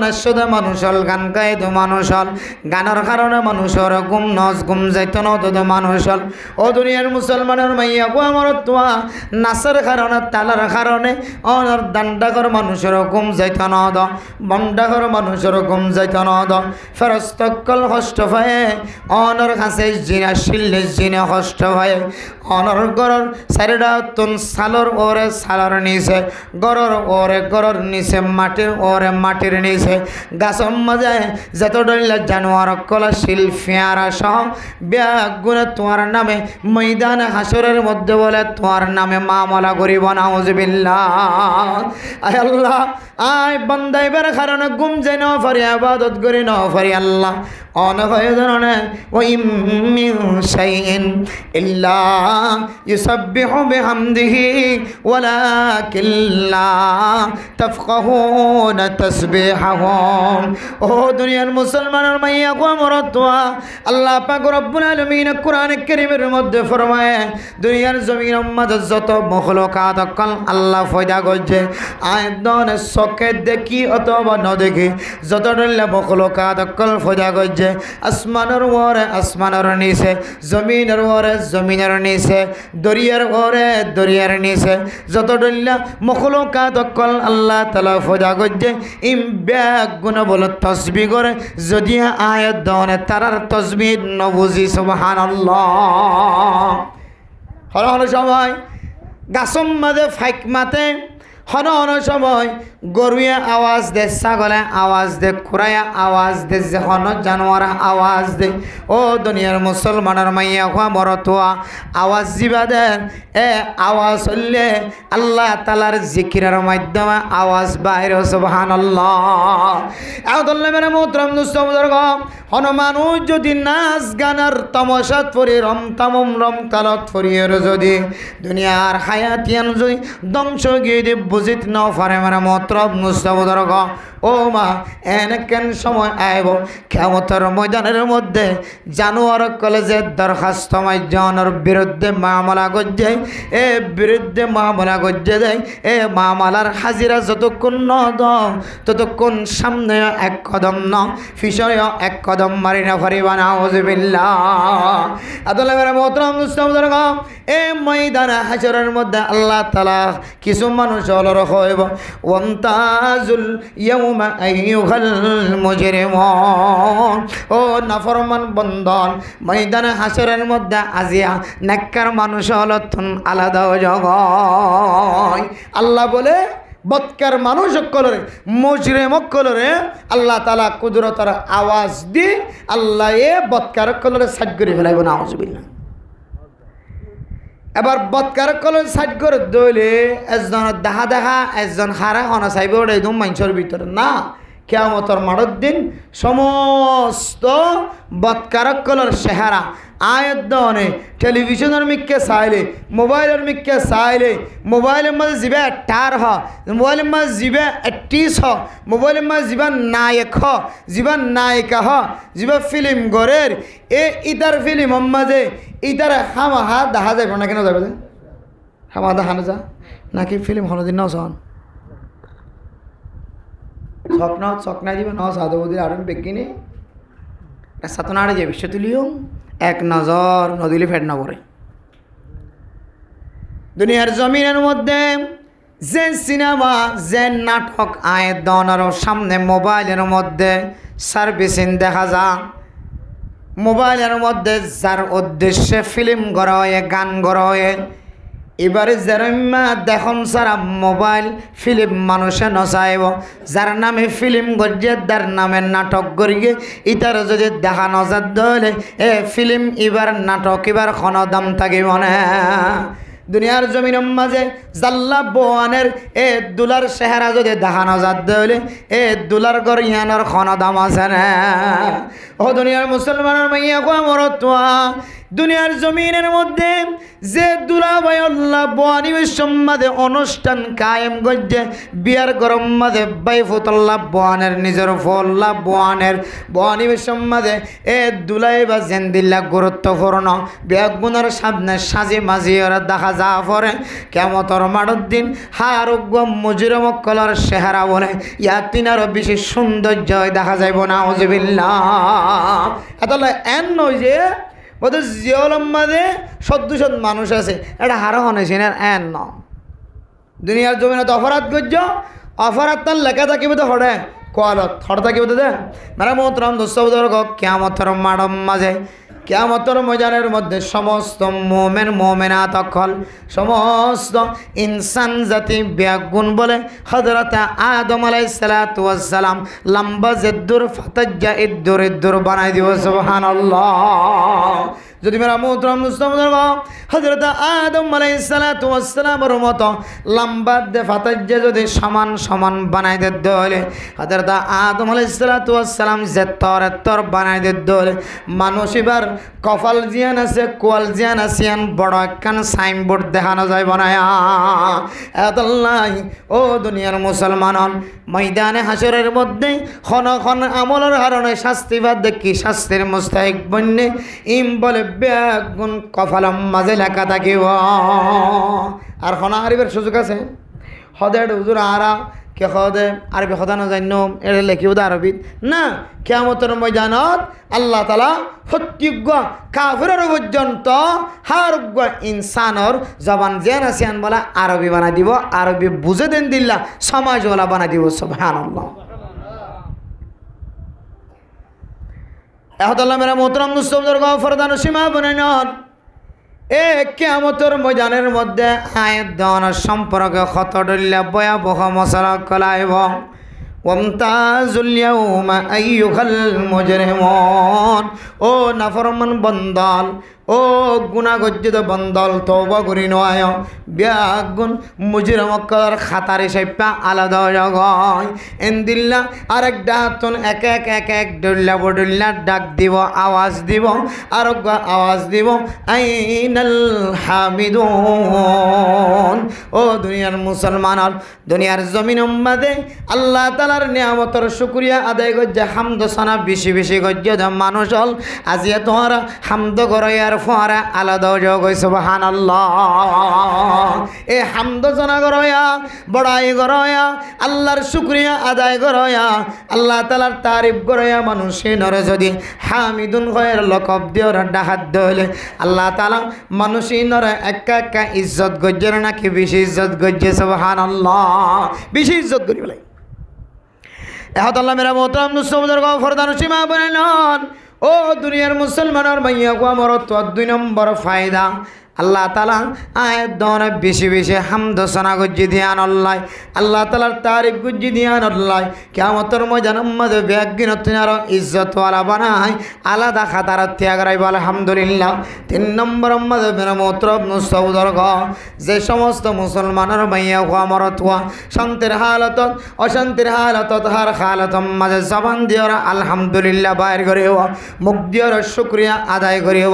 নাশ্যদে মানুষ হল, গান গাই তো মানুষ হল, গানের কারণে মানুষের ঘুম যাইতো না তো মানুষ হল। ও দুনিয়ার মুসলমানের মাইয়া গো আমার তোয়া নাচের কারণে তালার কারণে অনর দান্ডাগর মানুষের ঘুম যাইতো না দ, বন্ডাগর মানুষের ঘুম যাইতো না দ। ফেরস্তকল কষ্ট পায় অনর কাছে জিনা শিল্লে জিনে কষ্ট পায়। অনর গরর সাইডা তুন সালর ওরে সালর নিচে, গরর ওরে গরর নিচে, মাটির ওরে মাটির নিচে, গাছর মাঝে যত ডলিলা জানোয়ার কলা শিল ফেয়ারা সহ ব্যাগ গুণে তোমার নামে ময়দানে হাসরের মধ্যে বলে তোমার নামে মামলা করিব নাউজুবিল্লাহ। আয় আল্লাহ আয় বান্দাইবার কারণে ঘুম যাই ন পারি, ইবাদত করি ন পারি আল্লাহ অনভয় ধরনে ওই মিন শাইইন ইল্লা ইউসাব্বিহু বিহামদিহি ওয়ালাকিন লা তাফকাহুনা তাসবিহাহুম। ও দুনিয়ার মুসলমানের মাইয়া গো আমার তোয়া আল্লাহ পাক রব্বুল আলামিন কোরআন কারীমের মধ্যে ফরমায় দুনিয়ার জমিনের মাঝে যত মখলুকাত কল আল্লাহ পয়দা করছে আয়দনে চোখে দেখি অথবা ন দেখি যত ডল্লা মখলুকাত কল পয়দা করছে আসমানের ওরে আসমানের নিচে, জমিনের ওরে জমিনের নিচে, দরিয়ার ওরে দরিয়ার নিচে যত ডল্লা মখলুকাত কল আল্লাহ তাআলা পয়দা করছে ইম ব্যাগ গুণ বলে তসবিহ করে যদি আয়াত দনে তারার তসবিহ নবুজি সুবহানাল্লাহ। হন সময় গাছম মাঝে ফাইক মাতে, হন সময় গরুয়ে আওয়াজ দে, ছাগলে আওয়াজ দে, কুড়াইয়া আওয়াজ দে, যে হন জানোয়ার আওয়াজ দে। ও দুনিয়ার মুসলমানের মাইয়া খোয়া মরতোয়া আওয়াজ জিবা দেন এ আওয়াজ হইলে আল্লাহ তালার জিকিরের মাধ্যমে আওয়াজ বাইর সুবহানাল্লাহ। আল্লাহ মেরে মোহতরম দুস্তমদর্গ হন মানুষ যদি নাচ গানার তমসাত পরি রম তালত ফরিয়ের যদি দুনিয়ার হায়াতিয়ান যদি ধ্বংস গিয়ে দিয়ে বুঝিত ন পারে মেরে মোহতরম দুস্তমদর্গ ও মা কেন সময় আইব কিয়ামতের ময়দানের মধ্যে জানোয়ার কলেজের দরখাস্ত মাইজনের বিরুদ্ধে মামলা করছে, এ বিরুদ্ধে মামলা করছে দেয় এ মামলার হাজিরা যতক্ষণ ন দাও ততক্ষণ সামনে এক কদম ন পিছনেও এক কদম মারি না পারিবা নাউজুবিল্লাহ। আদলে মেরে মোহতরম মুসলিমদের এ ময়দানে হাশরের মধ্যে আল্লাহ তাআলা কিছু মানুষ হলর হইব ওয়ামতাজুল ইয়াউমা আইয়ুহাল মুজরিমুন। ও নাফরমান বন্ধন ময়দানে হাশরের মধ্যে আজিয়া নেককার মানুষ হল আলাদা জগয়। আল্লাহ বলে বৎকার মানুষ কলরে মুজরিম কলরে আল্লাহ তাআলা কুদরতের আওয়াজ দি আল্লাহ এ বৎকার কলরে সাইড করে ফেলাইব নাউজুবিল্লাহ। এবার বৎকার কলর সাইড করে দইলে একজন দেখা একজন হারা হনা চাইব একদম মানুষের ভিতরে না। কিয়ামতের মাঠের দিন সমস্ত বৎকারক কলর চেহারা আয়াত দনে টেলিভিশনের মিক্কে চাইলে মোবাইলের মিক্কে চাইলে মোবাইলের মাঝে যাবে টার হ, মোবাইলের মাঝে যাবে টিস হ, মোবাইলের মাঝে যাবা নায়ক হ, যাবা নায়িকা হ, যাবা ফিল্ম গড়ের এ ইতার ফিল্ম মাঝে ইতার হামাহা দেখা যাবে না কেন যাবে হামা দেখানো যা নাকি ফিল্ম হলদিন ন সন স্বপ্ন দিবে ন সাধুবুদির আরম বেগিনি সাতনাড়ে যে বিশ্ব তুলিও এক নজর নদিলে ফেট না পড়ে। দুনিয়ার জমিনের মধ্যে যে সিনেমা যে নাটক আয় দনার সামনে মোবাইলের মধ্যে সার্ভিসিং দেখা যা, মোবাইলের মধ্যে যার উদ্দেশ্যে ফিল্ম করা হয় গান করা হয় এবারে যারা দেখুন সারা মোবাইল ফিল্ম মানুষে নচাইব যার নামে ফিল্ম গড়িয়ে তার নামে নাটক গড়িয়ে ইতার যদি দেখা নজার ধরে এ ফিল্ম এবার নাটক এবার কোনো দাম থাকিব না। দুনিয়ার জমিনের মাঝে জাল্লা বোয়ানের এ দুলার চেহারা যদি দেখানো যাত হইলে এ দুলার গরিয়ানোর কোনো দাম আছে না। ও দুনিয়ার মুসলমানের মাইয়া গো আমার তোয়া দুনিয়ার জমিনের মধ্যে যে দুলাভাই আল্লাহ বনিবের সম্মাদে অনুষ্ঠান কায়েম করছে বিয়ার গরম মাঝে বাইফুতল্লাহ বনের নিজের ফল্লা বনিবের সম্মাদে এ দুলাই বা জেন্দিল্লা গুরুত্বপূর্ণ বেগুনের সামনে সাজি মাঝি ওরা দেখা যা পরে কেমতর মাঠের দিন হারোগ্য মজুর মক্কলর চেহারা বলে ইয়া তিনারও বেশি সৌন্দর্য দেখা যাইব না ওজবিল্লাহ এতলে এন নয় যে বোধ জিয়লম মাঝে সদ্দুষণ মানুষ আছে এটা হারো হনেছেন এন ন দুনিয়ার জমিনত অপরাধ করছ অপরাধ তার লেখা থাকিব তো হরে কলত হর থাকিব তো দে মেরা মোহতরম দোস্তর কেমতর মাডম মাঝে কিয়ামতের ময়দানের মধ্যে সমস্ত মোমেনাত অকল সমস্ত ইনসান জাতি ব্যাগুণ বলে হযরত আদম আলাইহিস সালাতু ওয়াস সালাম লম্বা জেদ্দুর ফাতাজ্জা ইদ্দুর বানাই দিব সুবহানাল্লাহ যদি মেরা মোহতরম মুসলমান হযরত আদম আলাইহিস সালাতু ওয়াস সালামের মতো লম্বা দে ফাতাজ্জা যদি সমান বানাই দিত হলে হযরত আদম আলাইহিস সালাতু ওয়াস সালাম যেতর বানাই দিত হলে মানুষ এবার কপাল জিয়ান আছে কোয়াল জিয়ান আসিয়ান বড় একখান সাইনবোর্ড দেখানো যায় বানায়া এতল্লাই ও দুনিয়ার মুসলমান ময়দানে হাসরের মধ্যে খন আমলের কারণে শাস্তিবাদ দেখি শাস্তির মুস্তাহিক বন্যে ইম বলে বেগুন কপালম মাঝে লেখা থাকিব আর খনা হারিবার সুযোগ আছে হদে হুজুর আরা কে হদে আরবি হদা না জান্য এটা লেখিব দা আরবিত না কিয়ামতের ময়দানত আল্লাহ তাআলা প্রত্যেক কাফিরের পর্যন্ত হারগ্য ইনসানর জবান জেন আসিয়ান বলা আরবি বানাই দিব আরবি বুঝে দেন দিল্লা সমাজওয়ালা বানাই দিব সুবহানাল্লাহ এহতাল্লাহ মেরা মোহতরম মুসলমানদের ফরদান সীমা বনাইন এ কিয়ামতের ময়দানের মধ্যে আয়াত দেওয়ানোর সম্পর্কে কত ডল্লা ভয়াবহ মশলা কলাইব ওয়ামতাজুল ইয়াউমা আইয়ুহাল মুজরিমুন ও নাফরমান বন্দল ও গুনাহগজ্জিত বন্দল তওবা করি নয় ব্যাগুন মুজরিমকর খাতারে সাইপা আলাদা জগয় এন্দিল্লা আরেক ডাতন এক ডল্লা ডাক দিব আওয়াজ দিব আরেক আওয়াজ দিব আইনাল হামিদুন ও দুনিয়ার মুসলমান দুনিয়ার জমিন উম্মাদে আল্লাহ তাআলার নিয়ামতের শুকরিয়া আদায় করছে হামদ সানা বেশি করছে মানুষ হল আজিয়া তোমরা হামদ করার ফরা আলাদা যোগ সুবহানাল্লাহ এ হামদ জানা করয়া বড়াই করয়া আল্লাহর শুকরিয়া আদায় করয়া আল্লাহ তাআলার তারিফ করয়া মানুষে নরে যদি হামিদুন গয়র লকব দিওর ডাহাত দলে আল্লাহ তাআলা মানুষে নরে একা ইজ্জত গজ্জের নাকি বেশি ইজ্জত গজ্জে সুবহানাল্লাহ বেশি ইজ্জত করি বলে এহতাল্লাহ মেরা মোহতরম মুসলমানদের ফরদান সীমা বনাইন ও দুনিয়ার মুসলমানের মাইয়া কো আমার তো 2 নম্বর ফায়দা আল্লাহ তাআলা আয়াত দন বেশি হামদ সানা গজ্জি দিয়ান আল্লাহ তাআলার তারিফ গজ্জি দিয়ান কিয়ামতের ময়দানের মধ্যে বেগিন তিনার ইজ্জত ওয়ালা বানাই আলাদা খাতার ত্যাগ রাইব আলহামদুলিল্লাহ 3 নম্বর মধ্যে মেরা মোহতরম মুসলমানদের যে সমস্ত মুসলমানের মাইয়া কো আমার তো শান্তির হালত অশান্তির হালত হার হালত মাঝে জবান দিওরা আলহামদুলিল্লাহ বাইর করিও মুখ দিওর শুকরিয়া আদায় করিও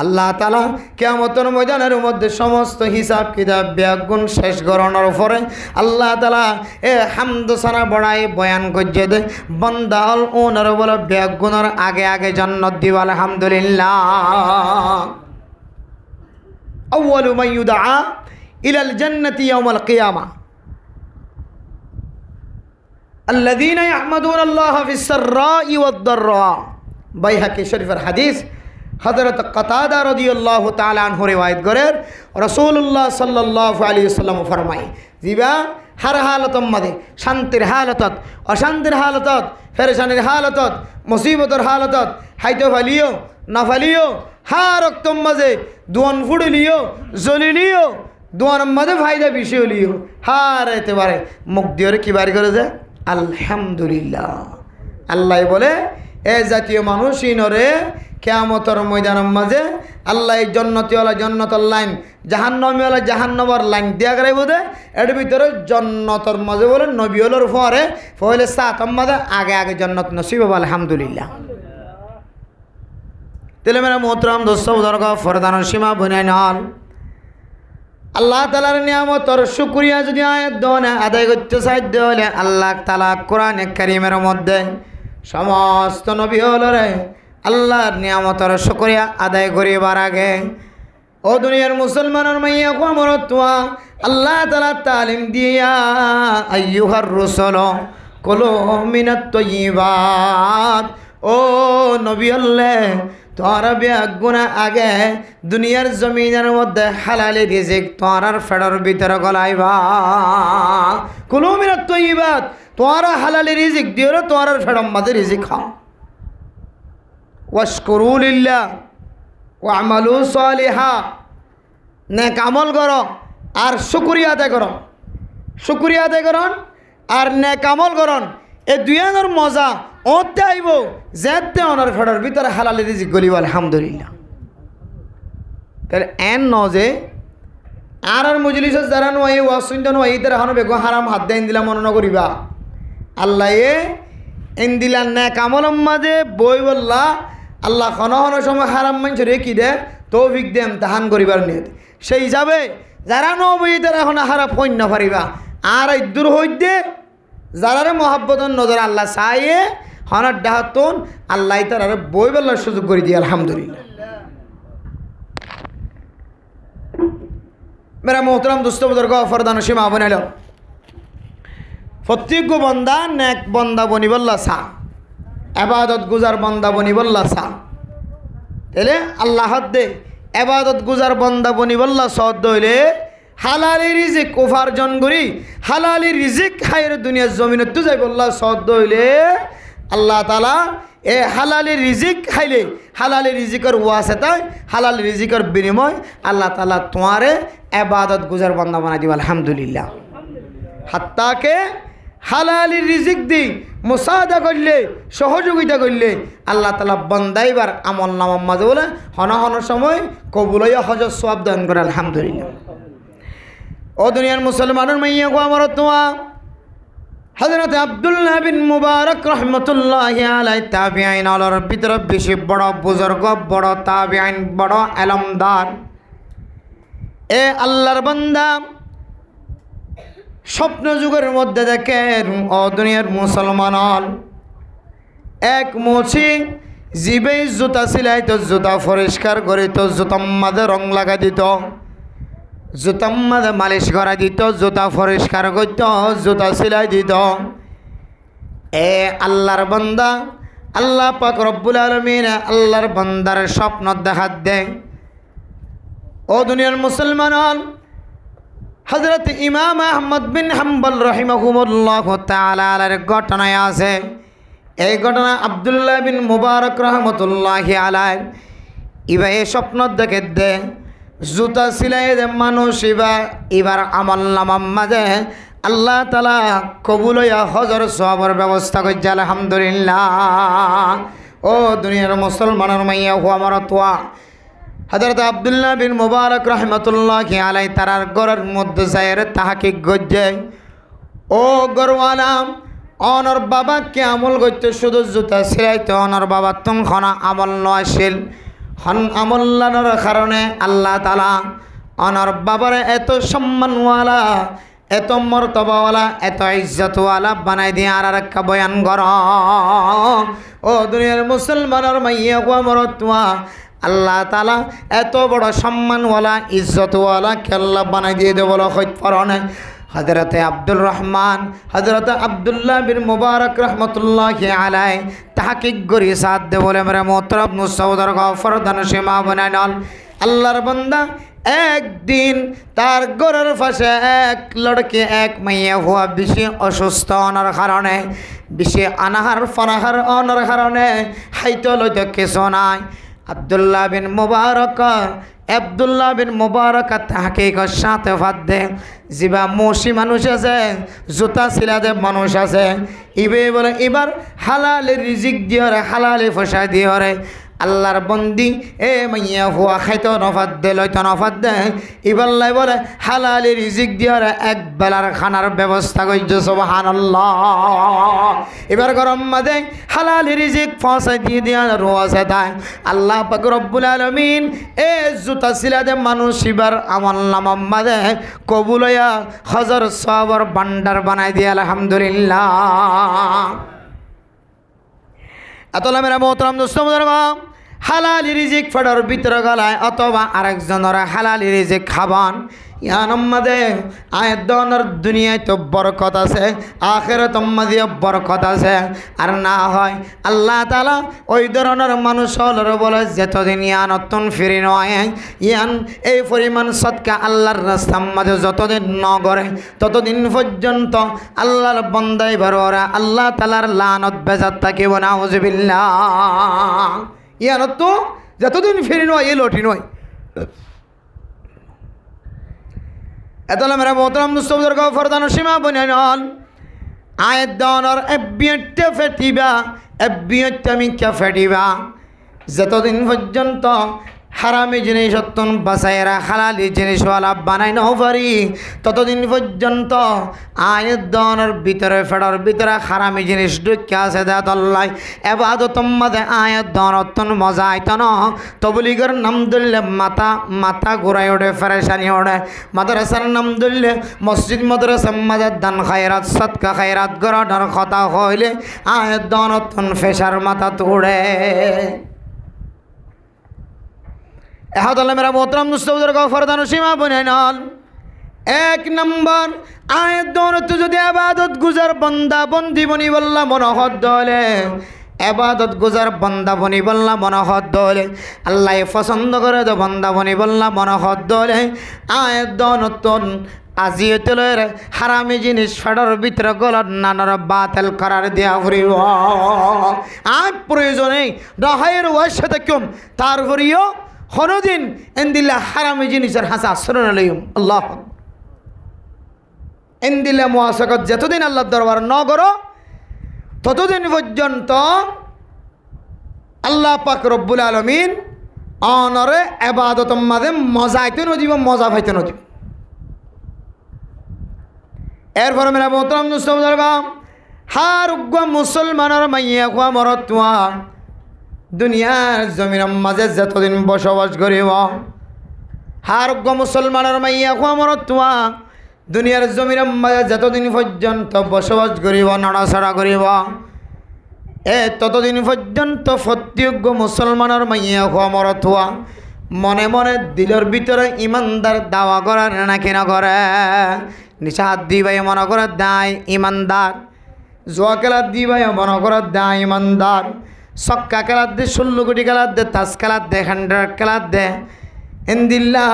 আল্লাহ তাআলা কিয়ামতের ময়দানের মধ্যে সমস্ত হিসাব কিতাব ব্যাগুণ শেষ করানোর পরে আল্লাহ তাআলা এ হামদ সানা বড়াই বয়ান করছে দে বান্দা হল ওনার বলে ব্যাগুণের আগে জান্নাত দিব আলহামদুলিল্লাহ আউয়ালু মান ইউদআ ইলাল জান্নাতি ইয়াউমাল কিয়ামা আল্লাযীনা ইয়াহমাদুনা আল্লাহ ফিস সাররা'i ওয়াদ দাররা বাইহাকি শরীফের হাদিস হযরত কাতাদা রাদিয়াল্লাহু তাআলা আনহু রিওয়ায়াত করেন রাসূলুল্লাহ সাল্লাল্লাহু আলাইহি ওয়াসাল্লাম ফরমায় জিবা हर हालत मदे शांतिर हालतत अशांतिर हालतत फेरेशानिर हालतत मुसीबतर हालतत हाइतो फालियो ना फालियो हर वक्त मजे दुआन फुड़लियो जलिलियो दुआन मदे फायदा बिशियो लियो हर एतबारे मुख दियोरे कि बारी करे जे আলহামদুলিল্লাহ আল্লাহ বলে এ জাতীয় মানুষই নরে কিয়ামতের ময়দানের মাঝে আল্লাহ জান্নাতীওয়ালা জান্নাতের লাইন জাহান্নামীওয়ালা জাহান্নামের লাইন দিয়া গরাইব দে এর ভিতরে জান্নাতের মাঝে বলে নবীওয়ালার পরে পহলে সাতম মাঝে আগে জান্নাত নসিব হবে আলহামদুলিল্লাহ তেলে মেরা মোহতরম দোস্ত বুজুর্গ ফরদান সীমা বনাই নল আল্লাহ তাআলার নিয়ামতর শুকরিয়া যদি আয়াত দনে আদায় করতে সাধ্য হলে আল্লাহ তাআলা কোরআনে কারীমের মধ্যে সমস্ত নবী হলরে আল্লাহর নিয়ামতর শুকরিয়া আদায় করিবার আগে ও দুনিয়ার মুসলমানের মাইয়া কোমরতুয়া আল্লাহ তাআলা তালিম দিয়া আইয়ুহার রাসূল কুলু মিনাত তাইয়্যিবাত ও নবী আল্লাহ তোরা বেগুনা আগে দুনিয়ার জমিনের মধ্যে হালালি রিজিক তোরার ফেডার ভিতরে গলাইবা কুলু মিনাত তাইয়্যিবাত তোরা হালালি রিজিক দিও তোরার ফেডার মধ্যে রিজিক খাও ওয়াশকুরু লিল্লাহ ওয়ামালু সালিহা নেক আমল করো আর শুকরিয়া আদায় করো শুকরিয়া আদায় করন আর নেক আমল করন এই দুইয়ানোর মজা ওতে আইব যেতে ওনার ফেডার ভিতরে হালালি রিজিক গলিব আলহামদুলিল্লাহ তাহলে এন ন যে আর মজলিস যারা নয় ওয়াসুন্দা নয় ইতার হানো বেগো হারাম হাত দেন দিলা মনে নকরিবা আল্লাহ এন দিলা নেক আমলের মাঝে বই বললা আল্লাহ খন সময় হারাম মানছে রে কি দে তৌফিক দেম তাহান করিবার নিয়ত সেই হিসাবে যারা নবই তারা এখন হারা ফৈন্য পারিবা আর দূর হইতে যারা মহাব্বতন নজর আল্লাহ চাইয়ে হনার ডাহাতন আল্লাহ তার বই বলার সুযোগ করে দিয়ে আলহামদুলিল্লাহ মেরা মোহতরম দুস্থ বুজুর্গ ফরদান সীমা বনাইল প্রত্যেক বন্দা নেক বন্দা বনি বললা সা এবাদত গুজার বন্দা বনি বললা সা তাহলে আল্লাহ দে এবাদত গুজার বন্দা বনি বললা সদ হইলে হালালি রিজিক উপার্জন করি হালালি রিজিক খাইয়ের দুনিয়ার জমিনে তু যাই বললা সদ হইলে আল্লাহ তাআলা এ হালালি রিজিক খাইলে হালালি রিজিকের ওয়াসিতায় হালালি রিজিকের বিনিময় আল্লাহ তাআলা তোমারে এবাদত গুজার বন্দা বানাই দিব আলহামদুলিল্লাহ হাত্তাকে হালালি রিজিক দি মুসাদা করলে সহযোগিতা করলে আল্লাহ তাআলা বন্দাইবার আমল নামার মাঝে বলে হন হন সময় কবুলইয়া হজর সওয়াব দান করে আলহামদুলিল্লাহ ও দুনিয়ার মুসলমানের মাইয়া গো আমার তোমা হযরত আব্দুল্লাহ বিন মুবারক রাহমাতুল্লাহি আলাইহি তাবিঈন আলার ভিতরে বেশি বড় বুজুর্গ বড় তাবিঈন বড় ইলমদার এ আল্লাহর বান্দা স্বপ্ন যুগের মধ্যে দেখেন ও দুনিয়ার মুসলমান এক মুছি জিবে জুতা সিলাইত জুতা পরিষ্কার করিত জুতার মাঝে রং লাগা দিত জুতার মাঝে মালিশ করা দিত জুতা পরিষ্কার করত জুতা সিলাই দিত এ আল্লাহর বান্দা আল্লাহ পাক রব্বুল আলামিন আল্লাহর বান্দার স্বপ্ন দেখাত দেয় ও দুনিয়ার মুসলমান হযরত ইমাম আহমদ বিন হাম্বল রাহিমাহুল্লাহ তাআলা এর ঘটনায় আছে এই ঘটনা আব্দুল্লাহ বিন মুবারক রহমতুল্লাহি আলাইহি ইবা এই স্বপ্ন দেখে দে জুতা সিলাই দে মানুষ এবার আমল নামার মাঝে আল্লাহ তাআলা কবুল হইয়া হজর সওয়াবের ব্যবস্থা করছে আলহামদুলিল্লাহ ও দুনিয়ার মুসলমানের মাইয়া হো আমার তোয়া হযরত আব্দুল্লাহ বিন মুবারক রাহমাতুল্লাহি আলাইহি তারার ঘরের মধ্যে যায়ের তাহকিক গজ্জে ও গরওয়ালাম অনর বাবা কে আমল করতে শুধু জুতা সিলাইতে অনর বাবা তখন আমল নয়শীল হন আমল্লানোর কারণে আল্লাহ তাআলা অনর বাবার এত সম্মানওয়ালা এত মর্তবাওয়ালা এত ইজ্জতওয়ালা বানাই দিয়ে আর একটা বয়ান কর ও দুনিয়ার মুসলমানের মাইয়া গো মরতুয়া আল্লাহ তাআলা এত বড় সম্মানওয়ালা ইজ্জতওয়ালা কে আল্লাহ বানাই দিয়ে দেব বলো হইত পারে হযরতে আব্দুর রহমান হযরত আব্দুল্লাহ বিন মুবারক রাহমাতুল্লাহি আলাইহি তাহকিক করি সাথ দে বলে মেরে মোহতরম মুসাউদার গফর দানসীমা বানাইল আল্লাহর বান্দা একদিন তার ঘরের পাশে এক লড়কি এক মাইয়া হওয়া বেশি অসুস্থ অনার কারণে বেশি আনাহার ফানাহার অনার কারণে হাইতে লইতে কিছু নাই আব্দুল্লাহ বিন মুবারক তাহকিকর সাথে ফাদ দে জিবা মৌসি মানুষ আছে জুতা সিলাদে মানুষ আছে ইবে বলে এবার হালালি রিজিক দিয়রে হালালি ফসা দিয়রে আল্লাহর বন্দি এ মাইয়া হুয়া খাইতো নফাত দে লইতো নফাত দে ইবাল্লাই বলে হালালি রিজিক দিয়ার এক বেলার খানার ব্যবস্থা করছে সুবহানাল্লাহ। এবার গরম মাঝে হালালি রিজিক পৌঁছাই দিয়ে দিয়া রোয়াছে তাই আল্লাহ পাক রব্বুল আলামিন এ জুতা সিলাদে মানুষ এবার আমল নামা মাঝে কবুল হইয়া হজর সবর ভান্ডার বানাই দিয়ে আলহামদুলিল্লাহ। এতলা মেরা মোহতরম দোস্ত বুজুর্গ, হালালি রিজিক ফেডার ভিতরে গলায় অথবা আরেকজনের হালালি রিজিক খাবান ইয়ানম্মাদে আয়ের দনের দুনিয়ায় তো বরকত আছে, আখিরাত মাঝে বরকত আছে। আর না হয় আল্লাহ তাআলা ওই ধরনের মানুষ হলর বলে যতদিন ইয়ানতন ফিরি নয় ইয়ান এই পরিমাণ সদকা আল্লাহর রাস্তার মাঝে যতদিন ন করে ততদিন পর্যন্ত আল্লাহর বন্দাই বারোরা আল্লাহ তাআলার লানত বেজাত থাকিব নাউজুবিল্লাহ। ইয়ানত তো যতদিন ফিরি নয় এ লটি নয়। এতলা মেরা মোহতরম দোস্ত বুজুর্গ ফরদান সীমা বনিয়ান আয়ের দনের এবিয়টে ফেটিবা এবিয়টে মিকা ফেটিবা যতদিন পর্যন্ত হারামি জিনিস অত্যন বাসাইরা হালালি জিনিসওয়ালা বানাই ন পারি ততদিন পর্যন্ত আয়ের দনের ভিতরে ফেডার ভিতরে হারামি জিনিস ঢুকে আছে দেতল্লাই এবাদত মাঝে আয়ের দন অত্যন মজা আইত ন তবলিগের নাম ধরলে মাথা ঘুরাই ওঠে ফেরেশানি ওঠে মাদ্রাসার নাম ধরলে মসজিদ মাদ্রাসার মাঝে দান খায়রাত সদকা খায়রাত গড়ানোর কথা হইলে আয়ের দন অত্যন ফেসার মাথা তোড়ে। এহাদলে মেরা মোহতরম দোস্ত বুজুর্গ ফরদান সীমা বনিয়ান এক নম্বর আয়ের দৌলত যদি আবাদত গুজার বন্দা বন্দি বনি বললা মনোহর দলে আবাদত গুজার বন্দা বনি বললা মনোহর দলে আল্লাহ পছন্দ করে তো বন্দা বনি বললা মনোহর দলে আয়ের দৌলত আজিয়তলের হারামি জিনিস ফেডার ভিতরে গলত নানার বাতিল করার দেয়া ফুরিব আর প্রয়োজনে রাহের ওয়ার সাথে কম তারপরেও কোনোদিন এন্দিল্লা হারামি জিনিসের হাসা আশ্রয় লইম আল্লাহ এন্দিল্লা মুআসাকাত যতদিন আল্লাহর দরবার ন করো ততদিন পর্যন্ত আল্লাহ পাক রব্বুল আলামিন অনরে ইবাদত মাঝে মজা আইতে নদিব মজা পাইতে নদিব। এরপরে মেরা মোহতরম দোস্ত বুজুর্গ হার উগ্র মুসলমানের মাইয়া খোয়া মরতুয়া দুনিয়ার জমিনের মাঝে যতদিন বসবাস করিব হারগ্য মুসলমানের মাইয়া খোয়া মরতুয়া দুনিয়ার জমিনের মাঝে যতদিন পর্যন্ত বসবাস করিব নড়াচড়া করিব ততদিন পর্যন্ত প্রত্যেক মুসলমানের মাইয়া খোয়া মরতুয়া মনে মনে দিলের ভিতরে ইমানদার দাওয়া করার নাকি না করে নিশা হাত দিবাই মনে করে দায় ইমানদার জোয়া খেলার দিবাই মনে করে দায় ইমানদার ছক্কা খেলার দে 16 কোটি খেলার দে তাস খেলার দে হ্যান্ডার খেলার দে এন্দিল্লা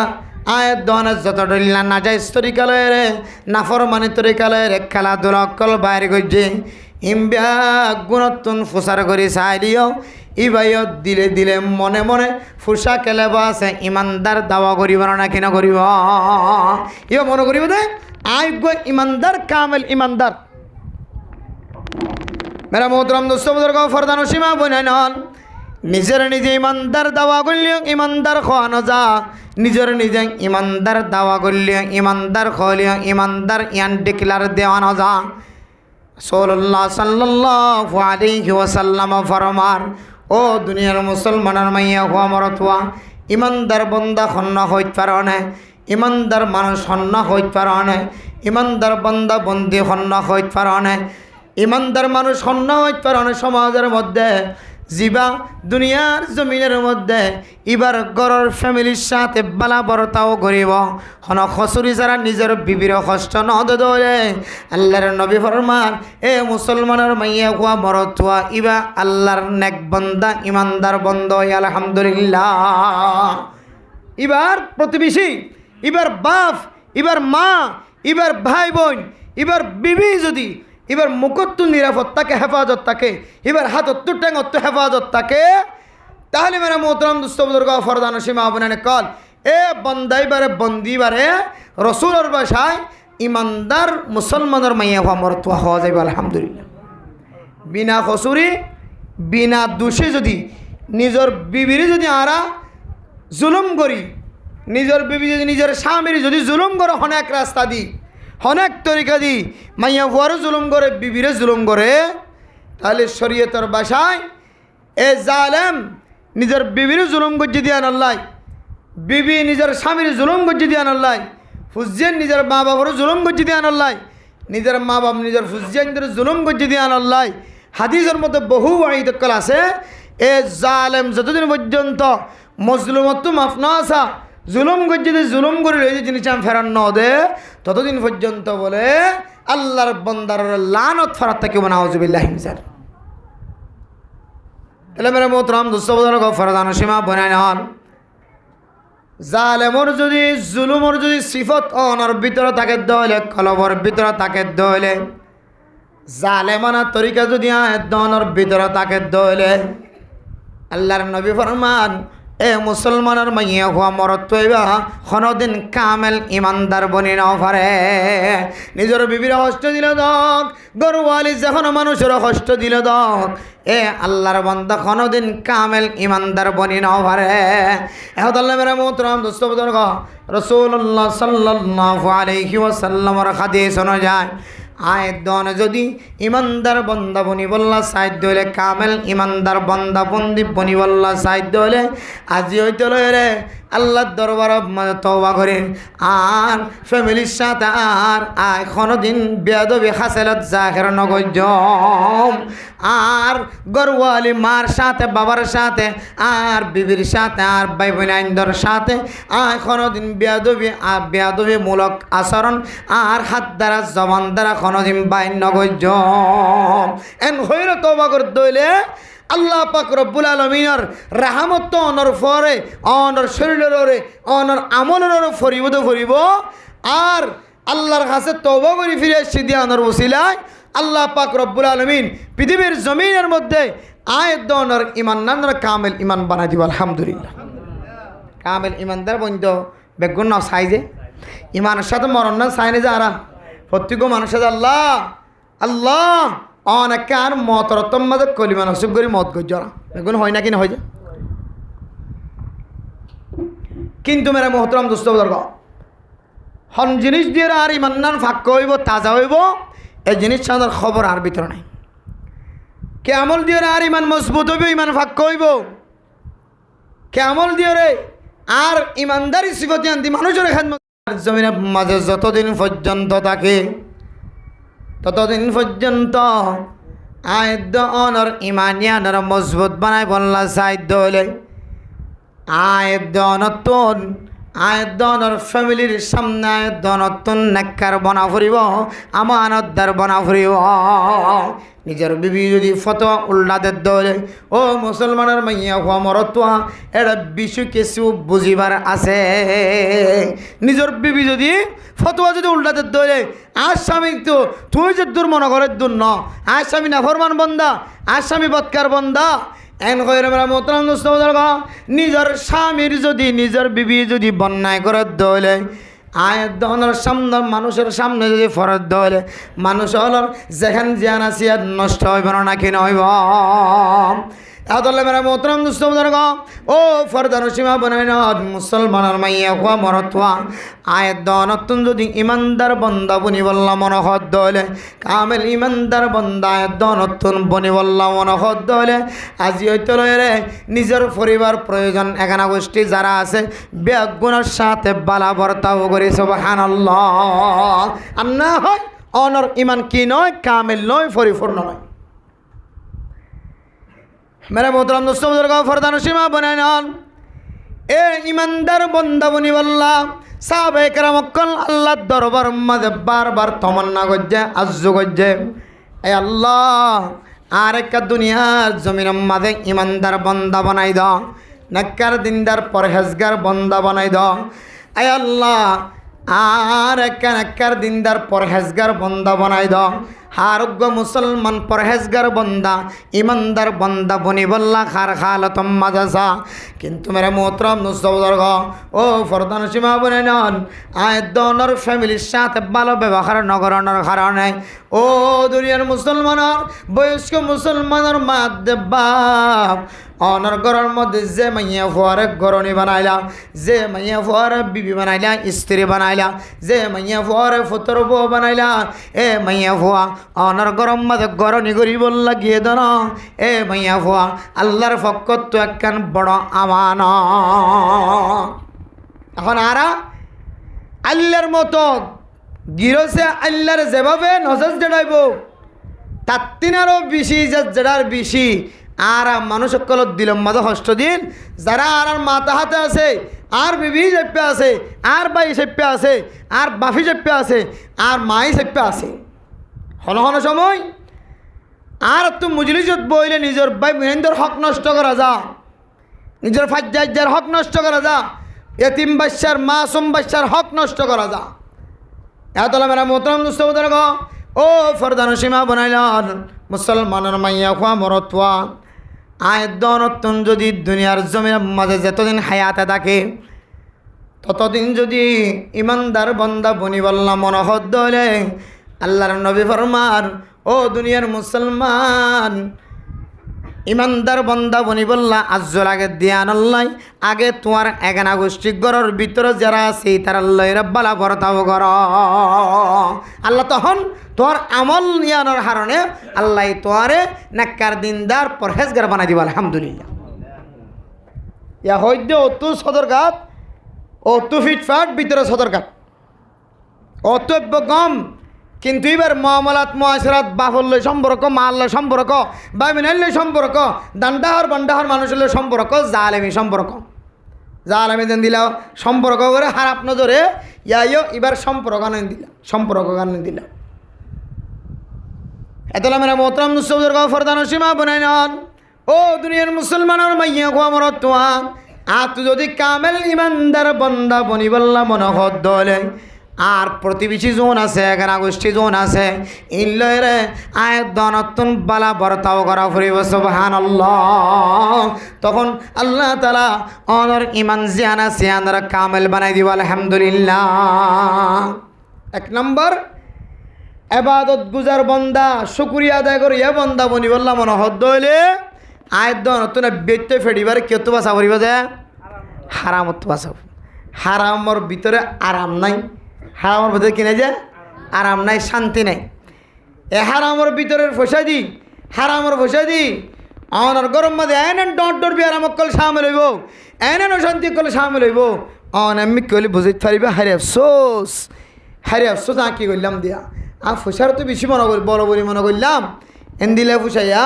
আয়ের দনের যত ডলিলা না যায় তরিকালয়ের নাফরমানি তরিকালয়ের খেলাধুলা অকল বাইরে করছে ইমবিয়া গুণত্বন ফুসার করে চাইলিও ইবাইও দিলে দিলে মনে মনে ফুসা খেলাব আছে ইমানদার দাওয়া করিব না কিনা করিব ইও মনে করিব দে আয়োগ্য ইমানদার কামেল ইমানদার। মেরা মোহতরম দোস্ত বুজুর্গ ফরদান সীমা বনিয়ান নিজের নিজে ইমানদার দাওয়া করলিও ইমানদার খাওয়ানো যা নিজের নিজে ইমানদার দাওয়া করলিও ইমানদার খাওয়ালিও ইমানদার ইয়ান ডিক্লার দেওয়ানো যা রাসূলুল্লাহ সাল্লাল্লাহু আলাইহি ওয়াসাল্লাম ফরমার ও দুনিয়ার মুসলমানের মাইয়া হওয়া মরতুয়া ইমানদার বন্দা খন্ন হইতে পারে না ইমানদার মানুষ খন্ন হইতে পারে না ইমানদার বন্দা বন্দি খন্ন হইতে পারে না ইমানদার মানুষ খন্ন হইতে পারে না সমাজের মধ্যে জিবা দুনিয়ার জমিনের মধ্যে এবার ঘরের ফ্যামিলির সাথে বালা বরতাও করিব হন খসুরি যারা নিজের বিবির কষ্ট নদে আল্লাহর নবী ফরমান এ মুসলমানের মাইয়া কুয়া মরতুয়া ইবা আল্লাহর নেক বন্দা ইমানদার বন্ধ আলহামদুলিল্লাহ। এবার প্রতিবেশী এবার বাপ এবার মা এবার ভাই বোন এবার বিবি যদি এবার মুখত্তু নিরাপদ থাকে হেফাজত থাকে এবার হাতত্তু ট্যাঙত্তু হেফাজত থাকে তাহলে মেরা মোহতরম দুস্থ বুজুর্গ ফরদান সীমা আবনানে কল এ বন্দাইবারে বন্দিবারে রসুলের বাসায় ইমানদার মুসলমানের মাইয়া হওয়া মরতুয়া হওয়া যাবে আলহামদুলিল্লাহ। বিনা কসুরি বিনা দোষে যদি নিজের বিবির যদি আরা জুলুম করি, নিজের বিবি যদি নিজের স্বামীর যদি জুলুম করে, অনেক রাস্তা দি অনেক তরিকা দি মাইয়া ফুয়ারও জুলুম করে, বিবিরে জুলুম করে, তাহলে শরীয়তের বাসায় এ জালেম নিজের বিবির জুলুম গজ্জি দিয়া নল্লাই, বিবি নিজের স্বামীর জুলুম গজ্জি দিয়া নল্লাই, ফুজিয়ান নিজের মা বাবার জুলুম গজ্জি দিয়া নল্লাই, নিজের মা বাপ নিজের ফুজিয়ানদের জুলুম গজ্জি দিয়া নল্লাই। হাদিসের মধ্যে বহু ওয়াইদকল আছে, এ জালেম যতদিন পর্যন্ত মজলুমত মাফ না আসা, জুলুম গজ্জি জুলুম করে রয়েছে জিনিস আমি ফেরান ন দে, ততদিন পর্যন্ত বলে আল্লাহর বন্দার লানত ফেরাত থাকিব না। আউযুবিল্লাহি মিনাশ। তাহলে মেরে মোহতরম দুঃস্থ ফরদান সীমা বনায় নন, জালেমর যদি জুলুমর যদি সিফত অনর ভিতরে থাকে দলে, কলবর ভিতরে থাকে দলে, জালেমানা তরিকা যদি দনর ভিতরে থাকে দলে, আল্লাহর নবী ফরমান এ মুসলমানের মাইয়া হওয়া মরত তৈবা কোনদিন কামেল ইমানদার বনি নাও পারে। নিজের বিবির কষ্ট দিল দক, গরুয়ালি যখন মানুষের কষ্ট দিল দক, এ আল্লাহর বান্দা কোনদিন কামেল ইমানদার বনি নাও পারে। এখন আল্লাহ মেরা মোহতরম দোস্ত বুজুর্গ, রাসূলুল্লাহ সাল্লাল্লাহু আলাইহি ওয়াসাল্লামের হাদিস অনুযায়ী আয়দন যদি ইমানদার বন্দা বনি বললা সাইড হইলে, কামেল ইমানদার বন্দা বন্দি বনি বললা সাইড হইলে, আজি হইতে রে আল্লাহর দরবার তওবা করে আর ফ্যামিলির সাথে আর আয় কোনোদিন বেয়াদবি হাসেলত জাহের নগজম, আর গরওয়ালি মার সাথে বাবার সাথে আর বিবির সাথে আর ভাই বোনাইন্দর সাথে আয় কোনোদিন বেয়াদবি মূলক আচরণ আর হাত দ্বারা জবান দ্বারা কোনোদিন বাইন নগজম। এন হইল তওবা করতে হইলে আল্লাহ পাক রব্বুল আলামিনের রাহমত তো অনর ফরে অনর শরীরের অনর আমলের ফরিব তো ফরিব, আর আল্লাহর কাছে তওবা করে ফিরে এসে দিয়ে অনর ওসিলায় আল্লাহ পাক রব্বুল আলামিন পৃথিবীর জমিনের মধ্যে আয়াত অনর ইমান নান্দর কামেল ইমান বানাই দিব। আলহামদুলিল্লাহ। কামেল ইমানদার বন্ধ বেগুন না সাইজে ইমানের সাথে মরণ না সাইনে যারা প্রত্যেক মানুষের আল্লাহ আল্লাহ অনেকে আর মতরতম মাঝে কলিমা নসিব করি মত গজ্জরা এগুলো হয় না কি না হয় যে, কিন্তু মেরা মোহতরম দোস্ত বুজুর্গ, হন জিনিস দিয়ে আর ইমান্নান ফাঁক হইব তাজা হইব, এই জিনিস সাধারণ খবর আর ভিতরে নাই। কে আমল দিয়ে আর ইমান মজবুত হইব, ইমান ফাঁক হইব, কে আমল দিয়ে আর ইমানদারি সিফতি আনতি মানুষের এখানে জমিনের মাঝে যতদিন পর্যন্ত থাকে ততদিন পর্যন্ত আয়দ অনর ইমানিয়ানর মজবুত বানাই বললা সাইদ হইলে আয়দ অনতন আয়দ অনর ফ্যামিলির সামনে আয়দ অনতন নেককার বনা ফুরিব, আমানতদার বনা ফুরিব। নিজের বিবি যদি ফতোয়া উল্লাদের দলে, ও মুসলমানের মাইয়া হওয়া মরতুয়া এটা বিশু কিছু বুঝিবার আছে। নিজের বিবি যদি ফতোয়া যদি উল্লাদের দলে, আর স্বামী তো তুই যে দূর মনে করে দূর ন, আর স্বামী নাফরমান বন্দা, আর স্বামী বৎকার বন্দা, এন মোহতরম দোস্ত বুজুর্গ, নিজের স্বামীর যদি নিজের বিবি যদি বন্যায় করে দলে আয়ের দহনের সামনে মানুষের সামনে যদি ফরত দলে মানুষ হল যেখানে জ্ঞান আছে নষ্ট হইব না কি নইব। মেরা মোহতরম দোস্ত বুজুর্গ, ও ফরদান সীমা বনাই না মুসলমানের মাইয়া হওয়া মরতুয়া আয়ের দনতুন যদি ইমানদার বন্দা বনি বললাম মনোহদ দলে, কামেল ইমানদার বন্দা আয়ের দনতুন বনি বললাম মনোহদ দলে, আজি হইতে রে নিজের পরিবার প্রয়োজন এখানা গোষ্ঠী যারা আছে বেগুনের সাথে বালা বর্তাও করি সুবহানাল্লাহ। আর না হয় অনর ইমান কি নয়, কামেল নয়, পরিপূর্ণ নয়। মেরা মোহতরম দোস্ত বুজুর্গ, ফরদান সীমা বনাই নন এ ইমানদার বন্দা বনি বললা সাহাবায়ে কেরাম আল্লাহর দরবার মাঝে বারবার তমন্না করছে, আজ্জু করছে, এ আল্লাহ আর একটা দুনিয়ার জমিনের মাঝে ইমানদার বন্দা বানাই দাও, নেককার দিনদার পরহেজগার বন্দা বানাই দাও। এ আল্লাহ আর একটা নেককার দিনদার পরহেজগার বন্দা বানাই দাও। আরোগ্য মুসলমান পরহেজগার বন্দা ইমানদার বন্দা বনি বল্লা খার খালতম মাজাসা। কিন্তু মেরা মোহতরম দোস্ত বুজুর্গ, ও ফরদান সীমা বনে নন আয়দনের ফ্যামিলির সাথে ভালো ব্যবহার নগরণের কারণে ও দুনিয়ার মুসলমানের বয়স্ক মুসলমানের মাধ্যে বাপ অনর ঘরের মধ্যে যে মাইয়া ফুয়ারে গরনি বানাইলা, যে মাইয়া ফুয়ারে বিবি বানাইলা, স্ত্রী বানাইলা, যে মাইয়া ফুয়ারে ফুতর বউ বানাইলা, এ মাইয়া ফুয়া অনর গরম মধ্যে গরনি করিব লাগিয়ে দন। এ মাইয়া ফুয়া আল্লাহর ফকত তো একখান বড় আমানত। এখন আরা আল্লাহর মতো গিরসে আল্লাহর যেভাবে নজর জেড়াইব তার তিনারও বেশি জেড়ার বেশি আর মানুষ সকলত দিলম মাঝে হষ্ট দিন যারা আর মাথা হাতে আছে, আর বিবি চেপে আছে, আর বাই চেপে আছে, আর বাফি চেপে আছে, আর মাই চেপে আছে। হন হন সময় আর তো মুজলিজত বইলে নিজের বাই মহেন্দ্র হক নষ্ট করা যা, নিজের ফাজ্জার হক নষ্ট করা যা, এতিম বাচ্চার মাসুম বাচ্চার হক নষ্ট করা যা। এত মেরা মোহতরম দুস্তবুদর গো ও ফরদান সীমা বানাইলাম মুসলমানের মাইয়া খোয়া মরতুয়া আয়তন যদি দুনিয়ার জমির মাঝে যতদিন হায়াতে থাকে ততদিন যদি ইমানদার বন্দা বনি বললাম মনোহদ দলে আল্লাহর নবী ফরমান ও দুনিয়ার মুসলমান ইমানদার বন্দা বনি বললা আজ্জল আগে দিয়ান আল্লাহ আগে তোমার এগানা গোষ্ঠী গড়ের ভিতরে যারা আছে তারা আল্লাহ রব্বালা বরতাও কর। আল্লাহ তখন তোর আমল নিয়ানোর হারণে আল্লাহ তোয়ারে নাক্কার দিনদার পরহেজগার বানাই দিব। আলহামদুলিল্লাহ। ইয়া হইতে অতু সদরঘাট অতু ফিটফাট ভিতরে সদরঘাট অত কম, কিন্তু এবার মামলাত মহাসরাত বাফল্য সম্পর্ক, মাল্য সম্পর্ক, বামিনাল্য সম্পর্ক, দান্ডাহর বান্ডাহর মানুষের সম্পর্ক, জালেমি সম্পর্ক, জালেমি দেন দিলা সম্পর্ক করে হারাপ নজরে ইয়াইও এবার সম্পর্ক আনেন দিলা, সম্পর্ক আনেন দিলা। এতলা মেরা মোহতরম নুসবুজুর্গ ফরদান সীমা বনাই নন ও দুনিয়ার মুসলমানের মাইয়া খোয়া মরত তোয়া আর তুই যদি কামেল ইমানদার বন্দা বনি বললা মনোহদ দলে আর প্রতিবেশী জোন আছে, এখানে গোষ্ঠী জোন আছে, ইল্লরে আয় দনতুন বালা বর্তাও করা ফুরিব। সুবহানাল্লাহ। তখন আল্লাহ তাআলা অনর ইমান জিয়ানা সিয়ানর কামেল বানাই দিব। আলহামদুলিল্লাহ। এক নম্বর এবাদত গুজার বন্দা, শুকরিয়া আদায় করে এ বন্দা বনি বললাম মনোহদ দইলে আয় দনতুন বেতে ফেডিবার কেউ তো বাসা করিব যে হারামত বাসা। হারামর ভিতরে আরাম নাই, হারামর ভিতরে কিনে যে আরাম নাই, শান্তি নাই। এ হারামর ভিতরের ফসা দি, হারামর ফসা দি আমার গরম মাঝে এনে ডট ডরবি আরাম কল সামিল হইব, এনে অশান্তি কলে সামিল হইব। আমি কলে বুঝতে পারিবা হারে আফসোস, হারে আফসোস আঁকি করলাম দিয়া আর ফুসার তো বেশি মনে করি বড় বড়ি মনে করলাম এন দিলে ফুসাইয়া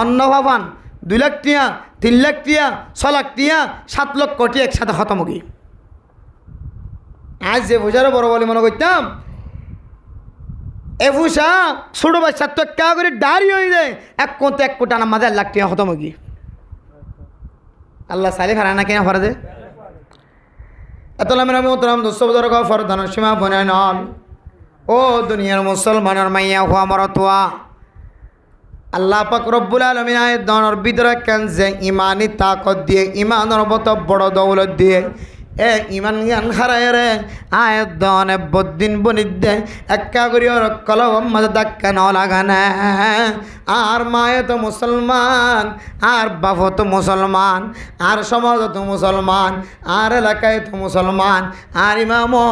অন্ন ভাবান 2 লাখ টিয়া 3 লাখ টিয়া 6 লাখ টিয়া 7 লক্ষ কোটি একসাথে খতম কি। আজ যে ফুসারও বড় বলি মনে করতাম এ ফুসা ছোটো বাচ্চার তো একটা করে দাঁড়ি হয়ে যায় 1 কোটি টানা মাঝে 1 লাখ টিয়া খতম কি। আল্লাহ সালে খারা না কিনা ফরাজে এত মেরা মোহতরম দোস্তবুজুর গো ফরদান সীমা বনায় নন ও দুনিয়ার মুসলমানের মাইয়া হওয়া মরতুয়া আল্লাহ পাক রব্বুল আলামিন আয়াত দনের ভিতরে কেন যে ইমানি তাকত দিয়ে ইমানের মতো বড় দৌলত দিয়ে এ ইমান জ্ঞান হারায় রে আয়াত দনে বদিন বনিত দে একা করি ওর কলম মাঝে ধাক্কা ন লাগানে। আর মায়ে তো মুসলমান, আর বাপ তো মুসলমান, আর সমাজ তো মুসলমান, আর এলাকায় তো মুসলমান, আর ইমামও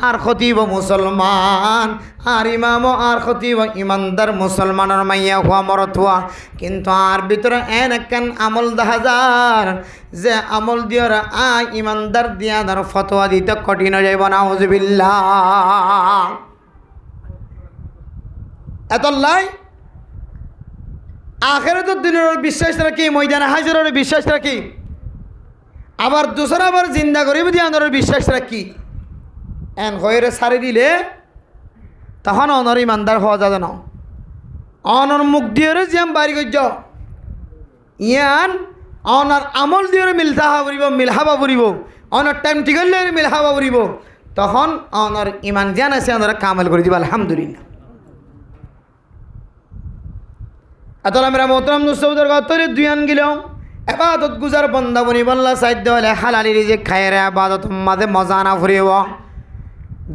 আর খতিব মুসলমান, আর ইমামও আর খতিব ইমানদার মুসলমানের মাইয়া হওয়া মরত হওয়া। কিন্তু আর ভিতরে এন একখান আমল দেখা যার যে আমল দিয়ার ইমানদার দিয়া ধর ফতোয়া দিতে কঠিন হয়ে যাইব। নাউজুবিল্লাহ। এতলাই আখিরাতের দিনের বিশ্বাস রাখি, ময়দানে হাজিরের বিশ্বাস রাখি, আবার দুসরা আবার জিন্দা করিব দিয়ানোর বিশ্বাস রাখি। এন হয়ে সারি দিলে তখন অনর ইমানদার হওয়া যাবে না। অনর মুখ দিয়ে যেম বাড়ি গজ ইয়ান অনার আমল দিয়ে মিলতা পড়ব, মিলহাবা পড়ব, অনার টাইম ঠিক হলে মিলহাবা পড়ব, তখন অনার ইমান জ্ঞান আছে অনারা কামেল করে দিব। আলহামদুলিল্লাহ। এতলা মেরা মোহতরম দোস্তবুজুর্গ তরি দুয়ান গেল এবাদত গুজার বন্দা বনি বললা সাইড হলে হালালি রিজিক খায় রে আবাদত মাঝে মজা না ফুরিব।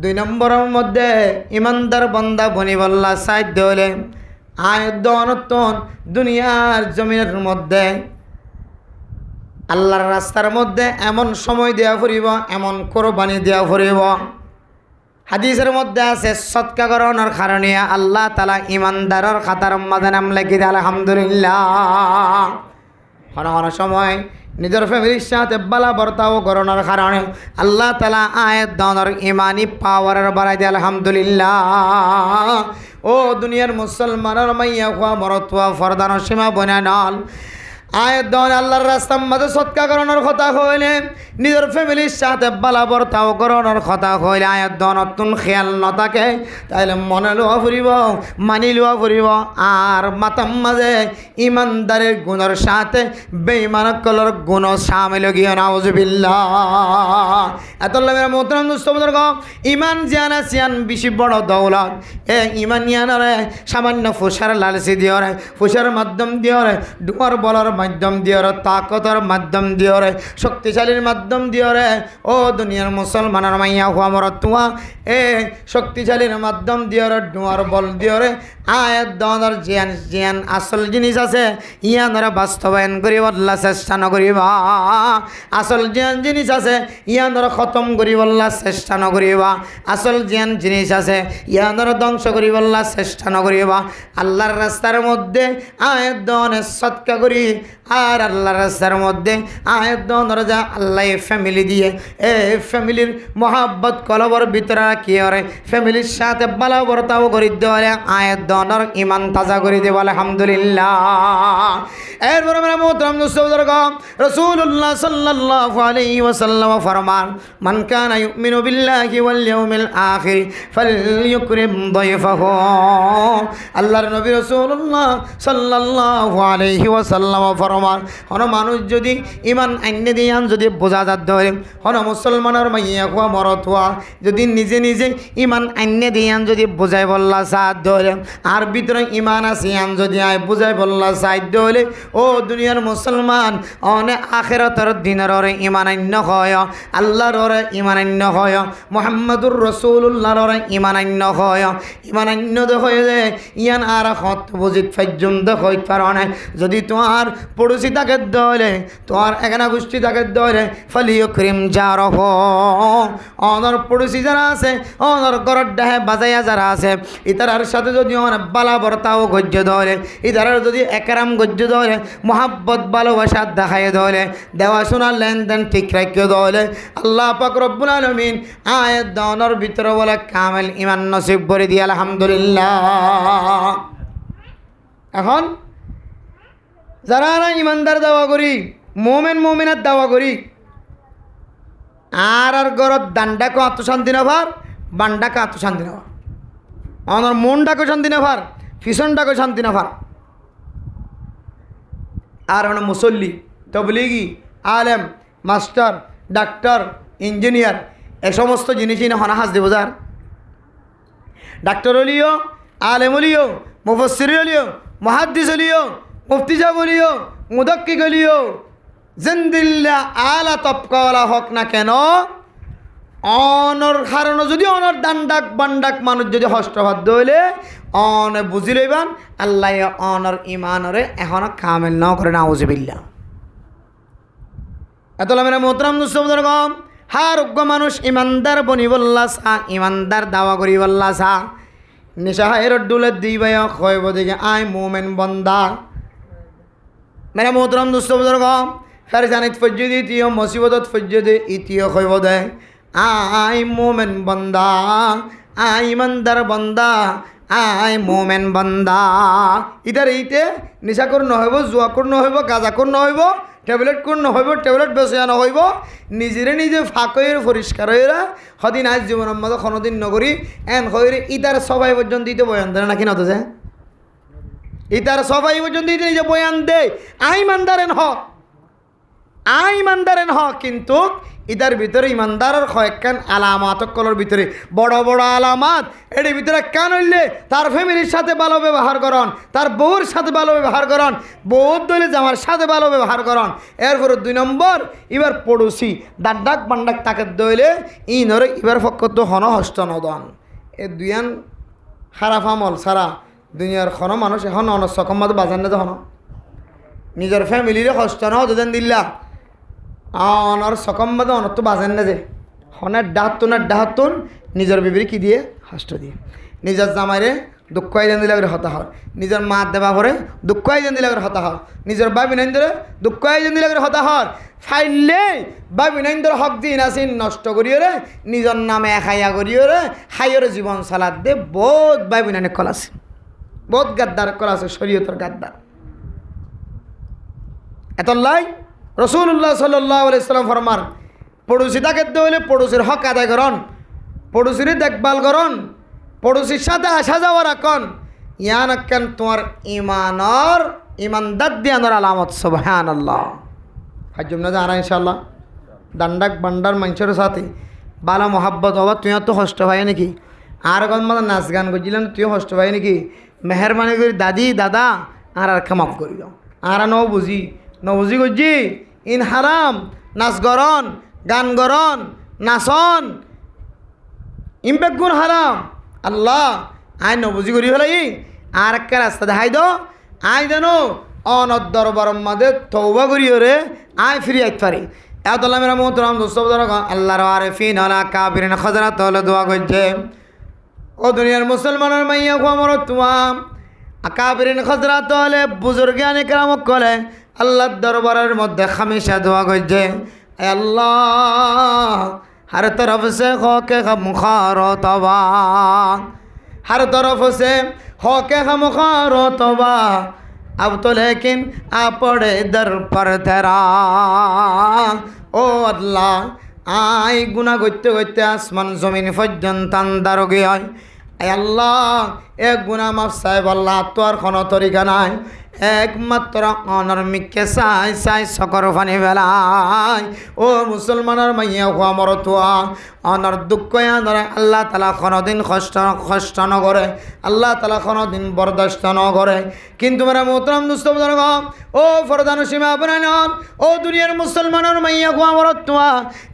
2 নম্বরের মধ্যে ইমানদার বন্দা বনি বললা সাইড হলে আয় দনতন দুনিয়ার জমিনের মধ্যে আল্লাহর রাস্তার মধ্যে এমন সময় দেওয়া ফুরিব, এমন কোরবানি দেওয়া ফুরিব। হাদিসের মধ্যে আছে সৎকা করানোর কারণে আল্লাহ তাআলা ইমানদারের খাতার মধ্যে নাম লিখে দেয়। আলহামদুলিল্লাহ। কোন সময় নিজের ফ্যামিলির সাথে বালা বর্তাও করানোর কারণে আল্লাহ তাআলা আয়াত দানের ইমানি পাওয়ারের বাড়াই দেয়। আলহামদুলিল্লাহ। ও দুনিয়ার মুসলমানের মাইয়া খোয়া মরতুয়া ফরদানোর সীমা বনে নল আয়াত দান আল্লাহর রাস্তার মধ্যে সৎকা করানোর কথা হইলে, নিজের ফ্যামিলির সাথে বালা বর্তাও করানোর কথা হইলে আয়াত দান নতুন খেয়াল নথাকে তাইলে মনে লোয়া ফুরিব, মানি লোয়া ফুরিব। আর মাতাম মাঝে ইমানদারের গুণের সাথে বেঈমানকলের গুণ সামিল গিয়ে নাউজুবিল্লাহ। এত মেরা মোহতারাম দোস্ত বুজুর্গ, ইমান জিয়ানা সিয়ান বেশি বড় দৌলত। ইমান ইয়ানরে সামান্য ফুসার লালসি দিয়রে, ফুসার মাধ্যম দিয়রে, ডুয়ার বলার মাধ্যম দিয়রে, তাকতর মাধ্যম দিয়রে, শক্তিশালীর মাধ্যম দিয়রে। ও দুনিয়ার মুসলমানের মাইয়া হুয়া মরতুয়া শক্তিশালীর মাধ্যম দিয়রে, ডুয়ার বল দিয়রে। আয়াত দনের জিয়ান জিয়ান আসল জিনিস আছে ইয়ানরা বাস্তবায়ন করিব আল্লাহ চেষ্টা নকরিবা। আসল জিয়ান জিনিস আছে ইয়ানরা খতম করিব আল্লাহ চেষ্টা নকরিবা। আসল জিয়ান জিনিস আছে ইয়ানরা ধ্বংস করিব আল্লাহ চেষ্টা নকরিবা। আল্লাহর রাস্তার মধ্যে আয়াত দনের সৎকা করি, আর আল্লাহর রাস্তার মধ্যে আয়াত দনের যা আল্লাহ ফ্যামিলি দিয়ে ফ্যামিলির মহাব্বত কলবর ভিতরে কি করে ফ্যামিলির সাথে বালা বর্তাও করি দেওয়ালে আয়াত দনের ইমান তাজা করে দেব। আলহামদুলিল্লাহ। এরপর আমরা মোহতারাম দোস্ত রাসূলুল্লাহ সাল্লাল্লাহু আলাইহি ওয়াসাল্লাম ফরমান, মান কানা ইউমিনু বিল্লাহি ওয়াল ইয়াউমিল আখির ফালইউকরিম দাইফাহু। আল্লাহর নবী রাসূলুল্লাহ সাল্লাল্লাহু আলাইহি ওয়াসাল্লাম ফরমান, কোন মানুষ যদি ইমান আইনে দিয়ান যদি বোঝা যাত ধরে, কোন মুসলমানের মাইয়া কোয়া মরত হওয়া যদি নিজে নিজে ইমান আইনে দিয়ান যদি বুঝাই বললা সাথ ধরে, আর ভিতরে ইমান আছে আন যদি আয় বুঝাই বললা সাথ ধরে, ও দুনিয়ার মুসলমান অনেক আখিরাতের দিনের ওরে ইমানান্য হয়, আল্লাহর ওরে ইমানান্য হয়, মুহাম্মদুর রাসূলুল্লাহর ওরে ইমানান্য হয়। ইমানান্য হয়ে যায় ইয়ান আর হত বুঝিত ফাইজুম হইতে পারে না। যদি তোমার পড়োশি তাকে দলে, তোমার এখানে গোষ্ঠী তাকে দলে ফালিউকরিম জারহ, অনর পড়োশি যারা আছে অনর ঘরের ডাহে বাজাইয়া যারা আছে ইতারার সাথে যদি অনেক বালা বর্তাও গজ্য ধরে, ইতারার যদি একরাম গজ্য ধরে, মোহাব্বত ভালোবাসা দেখাই ধরে, দেওয়া শোনার লেনদেন ঠিক রাখিয়ে ধরে, আল্লাহ পাক রব্বুল আলামিন আয়াত দানের ভিতরে বলে কামেল ইমান নসিব করে দিয়ে। আলহামদুলিল্লাহ। এখন যারা ইমানদার দাওয়া করি, মোমেন মোমেনার দাওয়া করি, আর ঘরত দান্ডাকে আত্মশান্তি নেভার, বান্ডাকে আত্মশান্তি নেভার, আমার মনটাকে শান্তি নেভার, ফিসনটাকে শান্তি নেভার। আর মানে মুসল্লি, তবলিগি, আলেম, মাস্টার, ডাক্তার, ইঞ্জিনিয়ার এ সমস্ত জিনিসই না হনাহাস দেব। যার ডাক্তার হলিও, আলেম হলিও, মুফাসসির হলিও, মুহাদ্দিস হলিও, মুফতি সাহেব হলিও, মুদাক্কিক হলিও, জিন্দিল্লা আলা তবকাওয়ালা হক না কেন, অনর কারণে যদি অনর দান্ডাক বান্ডাক মানুষ যদি হষ্টবাদ্য হইলে অনে বুঝি লইবান আল্লাহ অনর ইমানরে এখন কামেল ন করে নাউজুবিল্লাহ। এতলা মেরা মোহতারাম দোস্তবুজুর গম হার উগ্র মানুষ ইমানদার বনি বল্লা সা, ইমানদার দাওয়া করি বল্লা সা, নিশা হায়ের ডুলে দিবাই খয়ব দিকে আয় মোমেন বন্দা। মেরা মোহতারাম দোস্তবুজুর গম ফের জানিত ফজ্জদি ইতিও মুসিবতত ফজ্জদি ইতিও খয়ব দে আই মোমেন বন্দা, আই ইমানদার বন্দা, আই মোমেন বন্দা। ইতার এইতে নিশা কর নহইব, জুয়া কর নহইব, গাঁজা কর নহইব, ট্যাবলেট কর নহইব, ট্যাবলেট বেচা নহইব, নিজেরে নিজে ফাঁকইর পরিষ্কার হইরা সদিন আজ জীবনের মতো কোনোদিন নগরী এন হইরে ইতার সবাই পর্যন্ত দিতে বয়ান দেয় নাকি নত যে ইতার সবাই পর্যন্ত দিতে নিজে বয়ান দে আই ইমানদারেন হ, আই ইমানদারেন হ। কিন্তু ইতার ভিতরে ইমানদারের কয়েকখান আলামাত কলর ভিতরে বড় বড় আলামাত এর ভিতরে কেন হইলে তার ফ্যামিলির সাথে ভালো ব্যবহার করন, তার বউর সাথে ভালো ব্যবহার করন, বউর দলে জামার সাথে ভালো ব্যবহার করন। এরপরে 2 নম্বর এবার পড়োশি দাড্ডাক বান্ডাক তাকে দইলে ইনরে এবার পক্ষ তো হন হস্ত নদন। এ দুইয়ান খারাপ আমল সারা দুনিয়ার খন মানুষ এখন অনসকম মতো বাজার না হন নিজের ফ্যামিলিরে হস্ত ন দেন দিল্লা অনর সকম বাদে অনর তো বাজেন না যে হনের ডাহাতুন নিজের বিবির কি দিয়ে হাস্ট দিয়ে নিজের জামাইরে দুঃখ আইজান দিলে হতা হয় নিজের মা দেবা ভরে দুঃখ আইজান দিলে হতা হয় নিজের বা বিনন্দের দুঃখ আইজান দিলে হতা হয় ফাইলে বা বিনন্দের হক দিন আসিন নষ্ট করিও রে নিজের নামে খাইয়া করিও রে হাইয়ের জীবন চালাত দে বহুত বা বিনানে কল আছে বহুত গাদ্দার কল আছে শরীয়তর গাদ্দার এত লাই রসুল্লাহ সাল্লাল্লাহু আলাইহি সাল্লাম ফরমান পড়োশি তাকে হইলে পড়োশির হক আদায় করন পড়োশির দেখভাল করন পড়োশির সাথে আসা যাওয়া রাখন ইয়ান কেন তোমার ইমানদার দিয়ানোর আলামত সুবহানাল্লাহ হাজুম না জানা ইনশাআল্লাহ দান্ডাক বান্ডার মানুষের সাথে বালা মোহাব্বত হবা তুই তো কষ্ট হয় নাকি আর কোন মানে নাচ গান করছিলেন তুই কষ্ট হয় নাকি মেহরবানি করে দাদি দাদা আর মাফ করি দাও আর নবুজি করছি ইন হারাম নাচ গরন গান গরন নাচন ইম্পেক্ট গুণ হারাম আল্লাহ আই নবুজি করি ফেলাই আর একটা রাস্তা দেখাই দো আই জানো অনদ দরবার মাঝে তৌবা করিও রে আই ফিরি আইতে পারি এতলা মেরা মোহতরাম দোস্ত আল্লাহর আরিফিন আলা কাবিরিন খজরাত হলে দোয়া করছে ও দুনিয়ার মুসলমানের মাইয়া খোয়ামর তুয়াম আকাবিরিন খজরাত হলে বুজুর্গান ইকরামক কলে আল্লাহর দরবারের মধ্যে হামেশা দোয়া করছে আল্লাহ हर तरफ से हो के गमखारो तबा हर तरफ से हो के गमखारो तबा अब तो लेकिन आ पड़े दर पर तेरा ओ अल्लाह आई गुना गत्ते गत्ते आसमान जमीन पर्यন্ত अंदर गया আল্লাহ এক গুনাহ মাফ সাহেব আল্লাহ তো আর কোনো তরিকা নাই একমাত্র অনর্মিককে চাই চাই চকৰ পানী বেলাই ও মুসলমানের মাইয়া খোৱা মরতুয়া অনর দুঃখ আনরে আল্লাহ তালা কোনোদিন কষ্ট নকরে আল্লাহ তালা কোনোদিন বরদাস্ত নকরে কিন্তু মেরা মোহতরম দুস্থ ও ফরদান সীমা আপনার নন ও দুনিয়ার মুসলমানের মাইয়া খোৱা মরতুয়া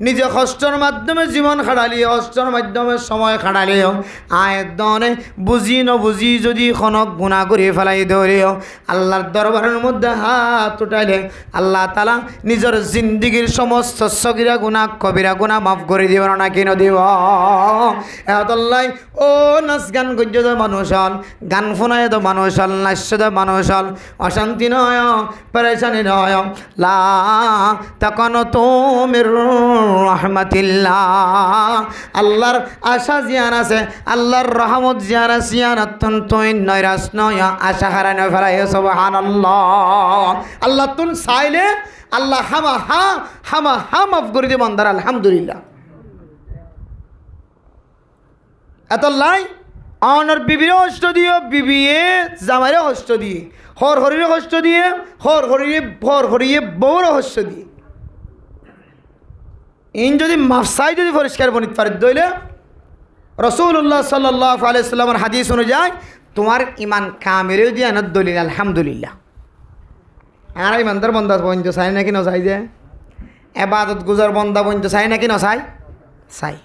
নিজে কষ্টর মাধ্যমে জীবন খাড়ালিও কষ্টর মাধ্যমে সময় খাড়ালিও আয়ের দনে বুঝি নবুঝি যদি কোনো গুণা করে ফেলাই ধরিও আল্লাহর দরবারের মধ্যে হাত উঠাইলে আল্লাহ তালা নিজের জিন্দিগির সমস্ত সগিরা গুণা কবিরা গুণা মাফ করে দিব না কিনো দিব এতল্লাই ও নাচ গান গজ্য মানুষ হল গান ফোনায় তো মানুষ হল নাশ্য মানুষ হল অশান্তি নয় পরেশানি নয় লা তখন তুমির রহমতিল্লাহ আল্লাহর আশা জিয়ান আছে আল্লাহর রহমত জিয়ান আছে জিয়ান অত্যন্ত নৈরাশ নয় আশা হারানো ফেলাই সুবহানাল্লাহ আল্লাহ তুন চাইলে আল্লাহ হামা মাফ করে দিব আন্দার আলহামদুলিল্লাহ এত লাই অনর বিবিরে কষ্ট দিয়ে বিবিয়ে জামাইরে কষ্ট দিয়ে হর হরিরে কষ্ট দিয়ে হর হরিয়ে বউর কষ্ট দিয়ে ইন যদি মাফসাই যদি পরিষ্কার বনিত পারে দইলে রাসূলুল্লাহ সাল্লাল্লাহু আলাইহি সাল্লামের হাদিস অনুযায়ী তোমার ইমান কামেলেও দিয়ে আনার দলিল আলহামদুলিল্লাহ আর ইমানদার বন্ধা পর্যন্ত চাই নাকি নচাই যে এবাদত গুজার বন্ধা পর্যন্ত চাই নাকি নচাই চাই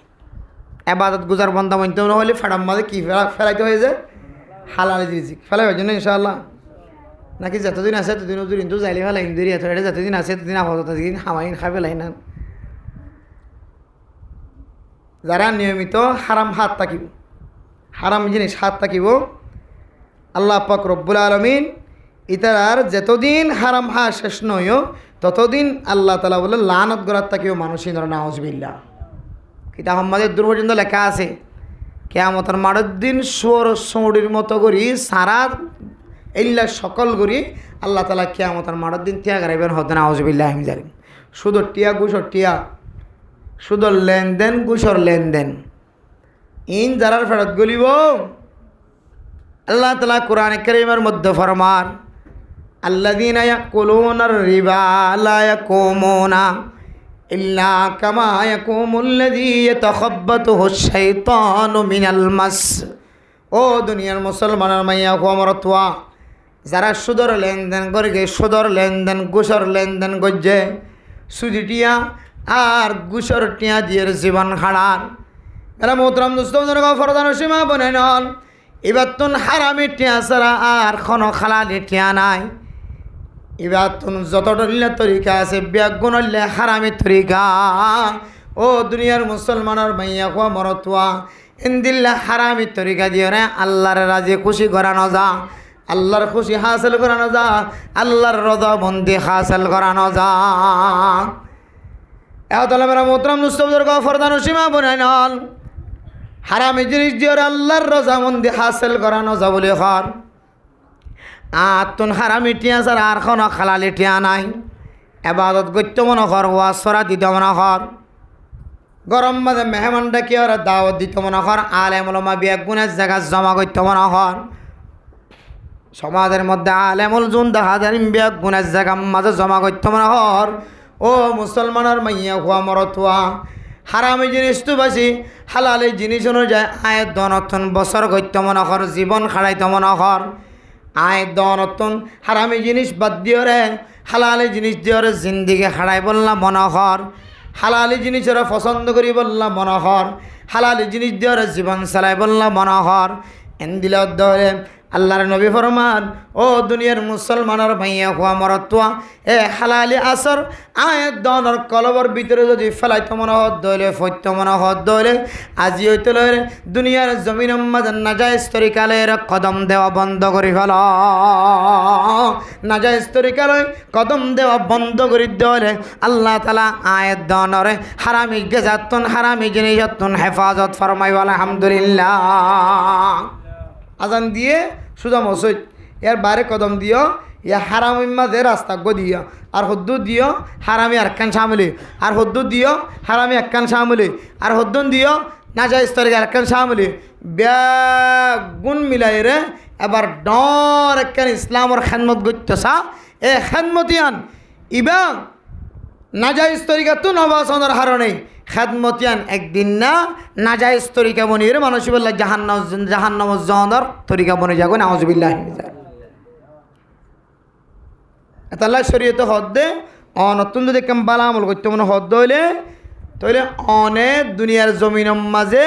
এবাদত গুজার বন্ধা পর্যন্ত নহলে ফেড়াম মাঝে কী ফেলাইতে হয়ে যায় হালাল রিজিক ফেলাই হয় জন্য ইনশাআল্লাহ নাকি যতদিন আছে ততদিন কিন্তু যাইলে ফেলাই ইন্দুরি এত যতদিন আছে ততদিন আপাতত হামাইন খাই ফেলাই না যারা নিয়মিত হারাম হাত থাকিব হারাম জিনিস হাত থাকিব আল্লাহ পাক রব্বুল আলামিন ইতার যতদিন হারাম হা শেষ নয় ততদিন আল্লাহ তালা বলে লানত গড়াত থাকিব মানুষই ধর নাউজুবিল্লাহ কিতাব আমাদের দূর পর্যন্ত লেখা আছে কিয়ামতের মাঠের দিন সোর সৌড়ির মতো করি সারা এইলা সকল করি আল্লাহ তালা কিয়ামতের মাঠের দিন ত্যাগ রাখবেন হতে নাউজুবিল্লাহ আমি জানি শুধু টিয়া ঘুষর টিয়া শুধু লেনদেন ঘুষর লেনদেন ইন যারার ফেরত গলিব আল্লাহ তালা কোরআনে কারীমের মধ্যে ফরমান আল্লাযীনা ইয়াকুলুনার রিবা লা ইয়াকুমুনা ইল্লা কামা ইয়াকুমুল্লাযী ইয়াতাখাব্বাতুহুশ শাইতানু মিনাল মাস ও দুনিয়ার মুসলমানের মাইয়া খোয়ামরতুয়া যারা সুদর লেনদেন করে সুদর লেনদেন ঘুষর লেনদেন গজ্জে সুদিটিয়া আর ঘুষর টিয়া দিয়ে জীবন খাড়ার এরা মোহতরম দোস্ত ফরদান সীমা বনে নন এবার তুন হারামি টিয়া ছাড়া আর কোনো খালালি টিয়া নাই ইবাদতুন যতটা তরিকা আছে ব্যাগুণ হইলে হারামি তরিকা। ও দুনিয়ার মুসলমানের মাইয়া কোয়া মরতুয়া ইন্দিল্লা হারামি তরিকা দিয়ে রে আল্লাহর রাজি খুশি করানো যা, আল্লাহর খুশি হাসিল করানো যা, আল্লাহর রজামন্দি হাসিল করানো যা। তাহলে মেরা মোহতরম মুস্তফাদের ফরদান সীমা বনাই নল হারামি জিনিস দিয়ে আল্লাহর রজামন্দি হাসিল করানো যা বলে হর আতুন হারামি টিয়া ছাড়া আর কোনো খালালি টিয়া নাই। এবাদত গত্য মনে কর, ওয়াজ সরা দিতে মনে কর, গরম মাঝে মেহমান ডাকি ওরা দাওয়াত দিতে মনে কর, আলেম ওলামা বিয়াগুনের জায়গা জমা করতে মনে কর। সমাজের মধ্যে আলেমুল জুন দেখা যায় বিয়াগুনের জায়গা মাঝে জমা করতে মনে কর। ও মুসলমানের মাইয়া হুয়া মরতুয়া হারামি জিনিস তো বাসি হালালি জিনিস অনুযায়ী আয়ের দনতন বছর করতে মনে কর, জীবন খাড়াইতে মনে কর। আয়ের দনতন হারামি জিনিস বাদ দিয়ে রে হালালি জিনিস দিয়ে রে জিন্দিগি হারাই বললাম মনে কর। হালালি জিনিস ওরা পছন্দ করি বললাম মনে কর, হালালি জিনিস দিয়ে ওরা জীবন চালাই বললাম মনে কর। এন্দিল ধরে আল্লাহর নবী ফরমান, ও দুনিয়ার মুসলমানের ভাইয়া হুয়া মরতুয়া এ হালালি আসর আয়ের দনের কলবর ভিতরে যদি ফেলাইতে মনে হত দইলে ফৈত্য মনে হত দইলে আজি হইতে লইলে দুনিয়ার জমিন মাঝে নাজাইজ তরিকালের কদম দেওয়া বন্ধ করে ফেল, নাজাইজ তরিকালয় কদম দেওয়া বন্ধ করে দইলে আল্লাহ তালা আয়ের দনরে হারামি গেজাতুন হারামি জিনিসতুন হেফাজত ফরমাইব আলহামদুলিল্লাহ। আজান দিয়ে সুজা মসজিদ এর বাইরে কদম দিও, ইয়া হারামি মাঝে রাস্তা গো দিও, আর হদ্দু দিও হারামি একখান সামলি, আর হদ্দু দিও হারামি একখান সামলি, আর হদ্দুন দিও নাজাইজ তরিকা একখান সামলি, বেগুন মিলাই রে এবার ডর একখান ইসলামর খেদমত করতেছা এ খেদমতিয়ান ইবা নাজাইজ তরিকা তো নবাসনের হারণে খেদমতিয়ান একদিন না নাজাইজ তরিকা বনিয়ে মানুষ বললে জাহান্নাম জনের তরিকা বনে যাগো না আউযুবিল্লাহ। তাহলে শরীয়তে হদ দে অনতুন যদি কেম বালা আমল করতে মনে হদ হইলে তাহলে অনেক দুনিয়ার জমিনের মাঝে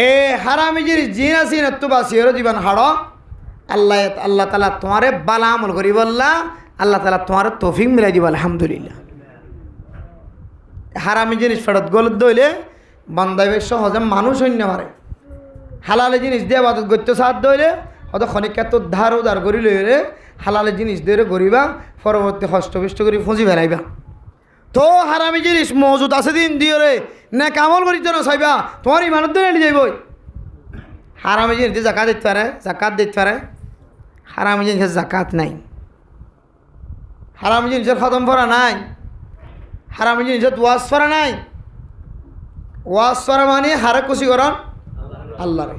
এ হারামি জিনিস জিন আসি না তো বাসিয়েরও জীবন হাড় আল্লাহ আল্লাহ তালা তোমারে বালা আমল করি বললা আল্লাহ তালা তোমার তৌফিক মিলাই দিব আলহামদুলিল্লাহ। হারামি জিনিস ফেরত গলত দইলে বান্দাইবে সহজে মানুষ অন্য পারে, হালালে জিনিস দিয়ে বাদত গত্য সাথ দইলে হয়তো খনিকা তো ধার উদার করি লইলে হালালে জিনিস দিয়ে গরিবা পরবর্তী হষ্টপিষ্ট করে ফুঁজি বেড়াইবা। তো হারামি জিনিস মজুদ আছে দিন দিয়ে রে না কামল করিতে না চাইবা তোমার ইমানত ধরে এনে যাইব। হারামি জিনিস দিয়ে জাকাত দিতে পারে, জাকাত দিতে পারে, হারামি জিনিসের জাকাত নাই, হারামি জিনিসের খতম করা নাই, হারামি জিনিসের ওয়াজ করা নাই। ওয়াজ করা মানে হারে খুশি করন আল্লাহর,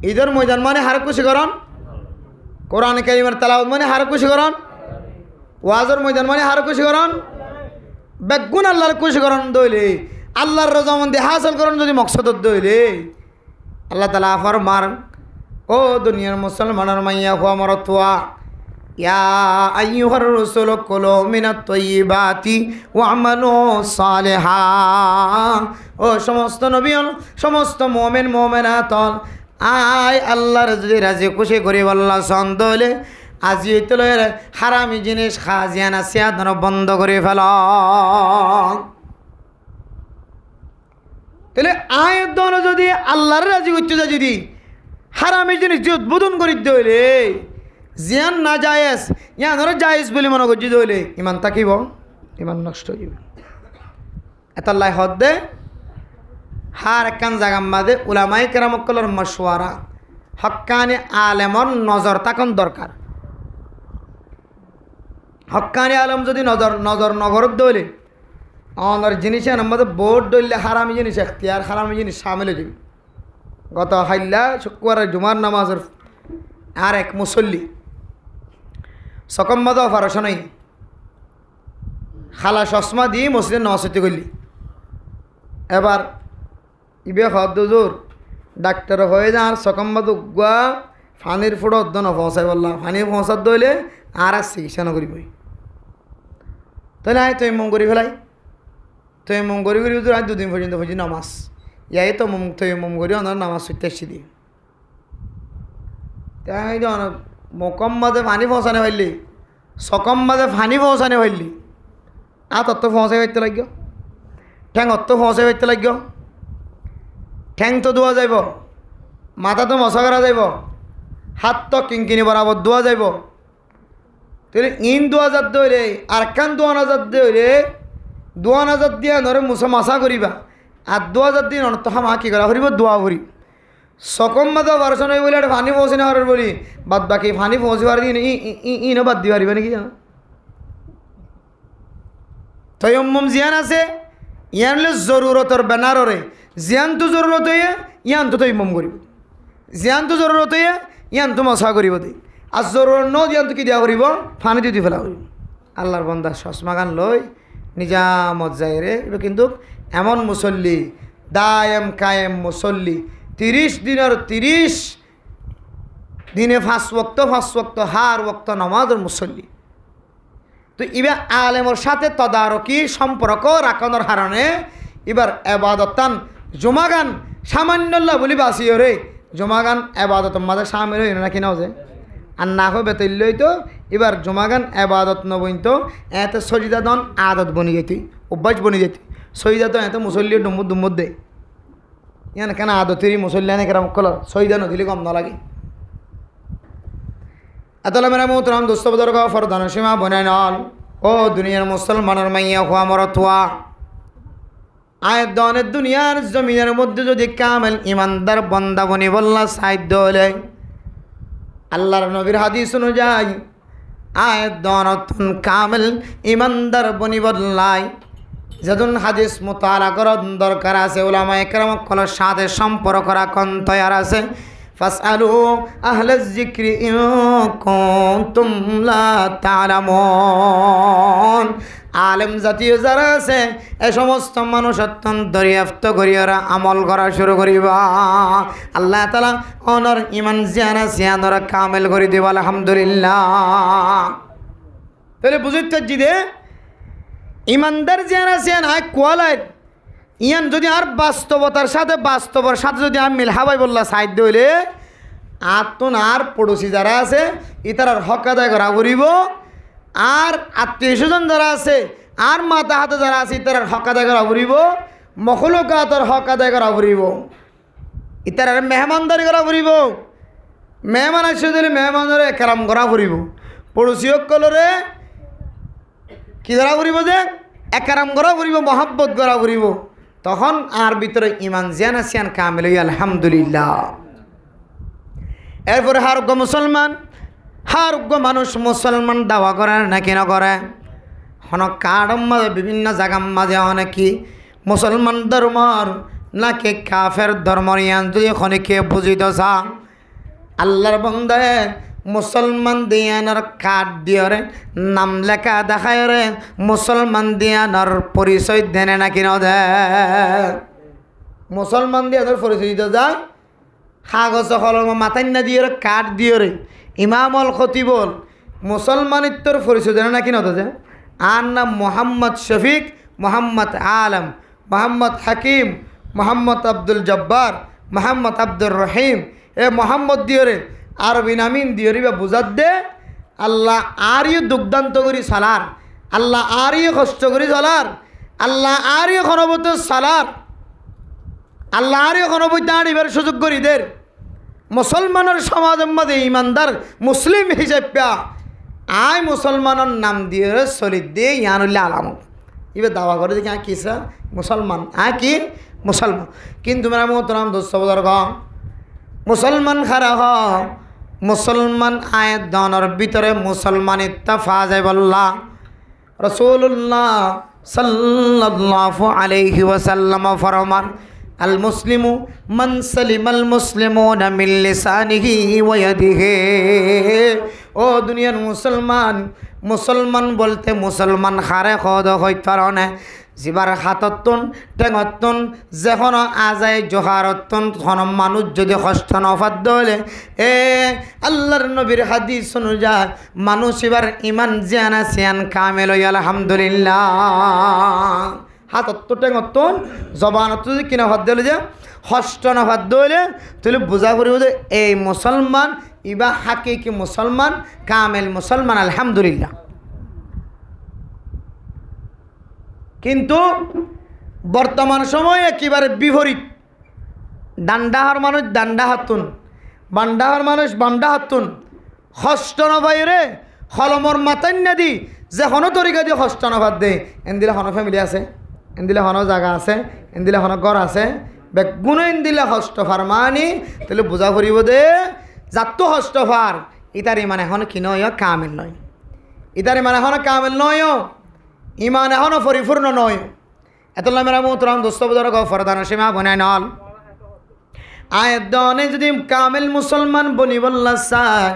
ঈদের ময়দান মানে হারে খুশি করন, কোরআন কারিমের তেলাওয়াত মানে হারে খুশি করন, ওয়াজের ময়দান মানে হারে খুশি করন, বেগুন আল্লাহর খুশি করন দইলে আল্লাহর রজামন্দি হাসিল করন যদি মকসদত দইলে আল্লাহ তাআলা ফরমান, ও দুনিয়ার মুসলমানের মাইয়া হুয়া মরতুয়া ইয়া আইয়ুহার রাসূল কুলু মিনাত তাইয়্যিবাতি ওয়া'মালু সালিহা। ও সমস্ত নবী সমস্ত মুমিন মুমিনাত আয় আল্লাহর যদি রাজি খুশি করি আল্লাহ সন্দলে আজি হইতে হারামি জিনিস খাজিয়ানা সিয়াদন বন্ধ করে ফেল। তাহলে আয়ের দন যদি আল্লাহর রাজি করতে যায় যদি হারামি জিনিস যে উদ্বোধন করি দইলে জিয়ান না জায়েজ ইয়া ধরো জায়েজ বলে মনে করছি দইলে ইমান থাকিব, ইমান নষ্ট হইব। এতাল্লাই হদ দে হার একখান জাগার মাঝে উলামাই কেরামকলের মশওয়ারা হক্কানি আলেমর নজর থাকুন দরকার। হক্কানি আলম যদি নজর নজর নগরত দইলে অনর জিনিস আমাদের বোর্ড দইলে হারামি জিনিস এখতিয়ার হারামি জিনিস সামিল হয়ে যাবে। গত হাইল্লা শুক্রবার জুমার নামাজের আর এক মুসল্লি সকম্বাদ অপারেশনই খালা চশমা দিয়ে মসজিদে নওয়াজতে করলি। এবার ইবে হদুর ডাক্তার হয়ে যা আর সকম্বাদ উগুয়া ফানির ফুটো অদ্য পৌঁছাই বললাম ফানি পৌঁছাত দইলে আর চিকিৎসা নকরিবই। তাহলে আয় তুই মম করি ফেলাই তুই মম করি করি আজ দুদিন পর্যন্ত হয়েছি নামাজ ইয়াই তো মম তুই মম করি অনার নামাজ সুইতে এসছি দিয়ে তাই মুকম মাঝে পানি পৌঁছানে পারলি সকম মাঝে পানি পৌঁছানে পারলি তত্ত্ব পৌঁছাই পারতে লাগবে ঠ্যাং অত্ত পৌঁছাই পারতে লাগবে ঠ্যাং তো ধোয়া যাইব মাথা তো মশা করা যাইব হাত তো কিনকিনি বরাবর ধোয়া যাইব তাহলে ইন 2000 দইলে আর কান 2000 দইলে 2000 দিয়া নরে মুসা মাসা করিবা আর 2000 দিন অনত হামা কি করা করিব দোয়া করি সকম মাথা বারোশন হয়ে বলে পানি পৌঁছে না হওয়ার বলি বাদ বাকি পানি পৌঁছবার দিন ইনও বাদ দিয়ে পারিবা নাকি জানো তয়ম্মম জিয়ান আছে ইয়ান হলে জরুরতর ব্যানারে জিয়ান তো জরুরত হইয়া ইয়ান তো তয়ম্মম করিব জিয়ান তো জরুরত হইয়া ইয়ান তো মশা করিব দেই আর জরুরত ন জিয়ান তো কি দেওয়া করিব পানি দিয়ে ফেলা করিব আল্লাহর বান্দা চশমাগান লই নিজামত যায় রে এটা কিন্তু এমন মুসল্লি দায়েম কায়েম মুসল্লি 30 দিনের 30 দিনে 5 ওয়াক্ত হার ওয়াক্ত নামাজের মুসল্লি তো এবার আলেমর সাথে তদারকি সম্পর্ক রাখানোর কারণে এবার এবাদতান জমাগান সামান্যল্লা বলি বাসিও রে জমাগান এবাদত মাঝে সামিল হই না কিনাও যে আর না হবে বেতল্যই তো এবার জমাগান এবাদত নবইন তো এতে সজিদা দন আদত বনি যেতি অভ্যাস বনি যেতি সজিদা তো এত মুসল্লি ডুম্মুর দে ইয়ান কেন আদতেরই মুসল্লিয়ানে কেরাম কল সজিদা নদিলে কম না লাগে এতলা মেরা মোহতরাম দোস্ত বদরগা ফরদান সীমা বনাই নল ও দুনিয়ার মুসলমানের মাইয়া হওয়া মরতুয়া আয় দনের দুনিয়ার জমিনের মধ্যে যদি কামেল ইমানদার বন্দা বনি বললা সাহিত্য হলে আল্লাহর নবীর হাদিস অনুযায়ী আয় দনতুন কামেল ইমানদার বনি বললাই যখন হাদিস মোতালা করার দরকার আছে ওলামা একরামকলের সাথে সম্পর্ক রাখন তৈয়ার আছে ফাসআলু আহলাজ যিকরি ইন কুনতুম লা তা'লামুন আলেম জাতীয় যারা আছে এই সমস্ত মানুষ অত্যন্ত দরিয়াফত করিয়া আমল করা শুরু করিবা আল্লাহ তাআলা অনর ইমান জিয়ানা সিয়ানর কামেল করে দিব আলহামদুলিল্লাহ তাহলে বুঝতে জিদে ইমানদার জিয়ানা সিয়ান আয় কোয়ালাই ইয়ান যদি আর বাস্তবতার সাথে যদি আমি মিলহাবাই বললা সাহিত্য হইলে আত্মন আর পড়োশি যারা আছে ইতার হক আদায় করা করিব আর আত্মীয় স্বজন যারা আছে আর মাতা হাতে যারা আছে ইতার হক আদায় করা করিব মখলুকাতর হক আদায় করা করিব ইতার মেহমানদারি করা করিব মেহমান আসে দিলে মেহমানরে কেরাম করা করিব পড়োশি সকলরে কি করা করিব যে একরাম করা করিব মহাব্বত করা করিব তখন আর ভিতরে ইমান জিয়ান আসিয়ান কামিল আলহামদুলিল্লাহ এরপরে হারোগ্য মুসলমান হারোগ্য মানুষ মুসলমান দাওয়া করে নাকি না করে হন কারম মাঝে বিভিন্ন জায়গার মাঝে অনেকে মুসলমান ধর্মর নাকি কাফের ধর্মর ইয়ান যদি খনিকে বুঝিত চা আল্লাহর বন্দায় মুসলমান দিয়ানোর কার্ড দিয়রে নাম লেখা দেখায় রে মুসলমান দিয়ানোর পরিচয় দেনে নাকি ন দে মুসলমান দিয়ানোর পরিচয় দিতে যায় কাগজ কলম মাথায় না দিয়ে কার্ড দিয়রে ইমামল খতিবল মুসলমানিত্বর পরিচয় দেনে নাকি ন দে আর নাম মোহাম্মদ শফিক মোহাম্মদ আলম মোহাম্মদ হাকিম মোহাম্মদ আব্দুল জব্বার মোহাম্মদ আব্দুর রহিম এ মোহাম্মদ দিয়রে আরবি নামিন দিয়রিবা বুঝাত দে আল্লাহ আরিও দুগ্ধান্ত করি সালার আল্লাহ আরিও কষ্ট করি চলার আল্লাহ আরিও খনবত সালার আল্লাহ আরিও খনবত আড়িবার সুযোগ করি দের মুসলমানের সমাজের মধ্যে ইমানদার মুসলিম হিসেবে আয় মুসলমানের নাম দিয়ে চলি দে ইয়ানুল্লাহ আলামত এবার দাওয়া করে দেখি কি স্যার মুসলমান কি মুসলমান কিন্তু মেরা মোহতরাম দোস্ত বদরগ মুসলমান খারা হ মুসলমান আয় দনের ভিতরে মুসলমান ইত্তাফা যায় বল্লা রাসূলুল্লাহ সাল্লাল্লাহু আলাইহি ওয়াসাল্লাম ফরমান আল মুসলিমু মান সালিমাল মুসলিমুনা মিন লিসানিহি ওয়া ইয়াদিহি ও দুনিয়ার মুসলমান মুসলমান বলতে মুসলমান খারে খদ হইতারনে জিবার হাততন টেঙতন যখন আজায় জোহারতন তখন মানুষ যদি কষ্ট নফাদ্য হলে আল্লাহর নবীর হাদিস অনুযায়ী মানুষ এবার ইমান জিয়ানা সিয়ান কামেল আলহামদুলিল্লাহ হাতত টেঙতন জবানত যদি কিনা ভাদ্য হলে যে কষ্ট নফাদ্য হলে তাহলে বোঝা করিব যে এই মুসলমান ইবা হাকিকি মুসলমান, কামেল মুসলমান, আলহামদুলিল্লাহ। কিন্তু বর্তমান সময়ে একেবারে বিপরীত। ডান্ডাহার মানুষ ডান্ডা হাতুন, বান্ডাহার মানুষ বান্ডা হাতুন। হস্ত নভাইরে হলমর মাতান না দি যে হনো তরিকা দিয়ে হস্ত নভাত দে। এন দিলে হনো ফ্যামিলি আছে, এন দিলে হনো জায়গা আছে, এন দিলে হনো ঘর আছে, বেগুন এন দিলে হস্ত ফারমানি তাহলে বোঝা করিব দে যাত হস্ত ফার ইতার ইমান এখন কি নয়, কামেল নয়। ইতার ইমান এখন কামেল নয়, ইমান এখনও পরিপূর্ণ নয়। এত মেরা মোহতরাম দোস্ত বুজুর্গ ফরদান সীমা বনায় নল আয়াত দনে যদি কামেল মুসলমান বনি বল্লা চায়,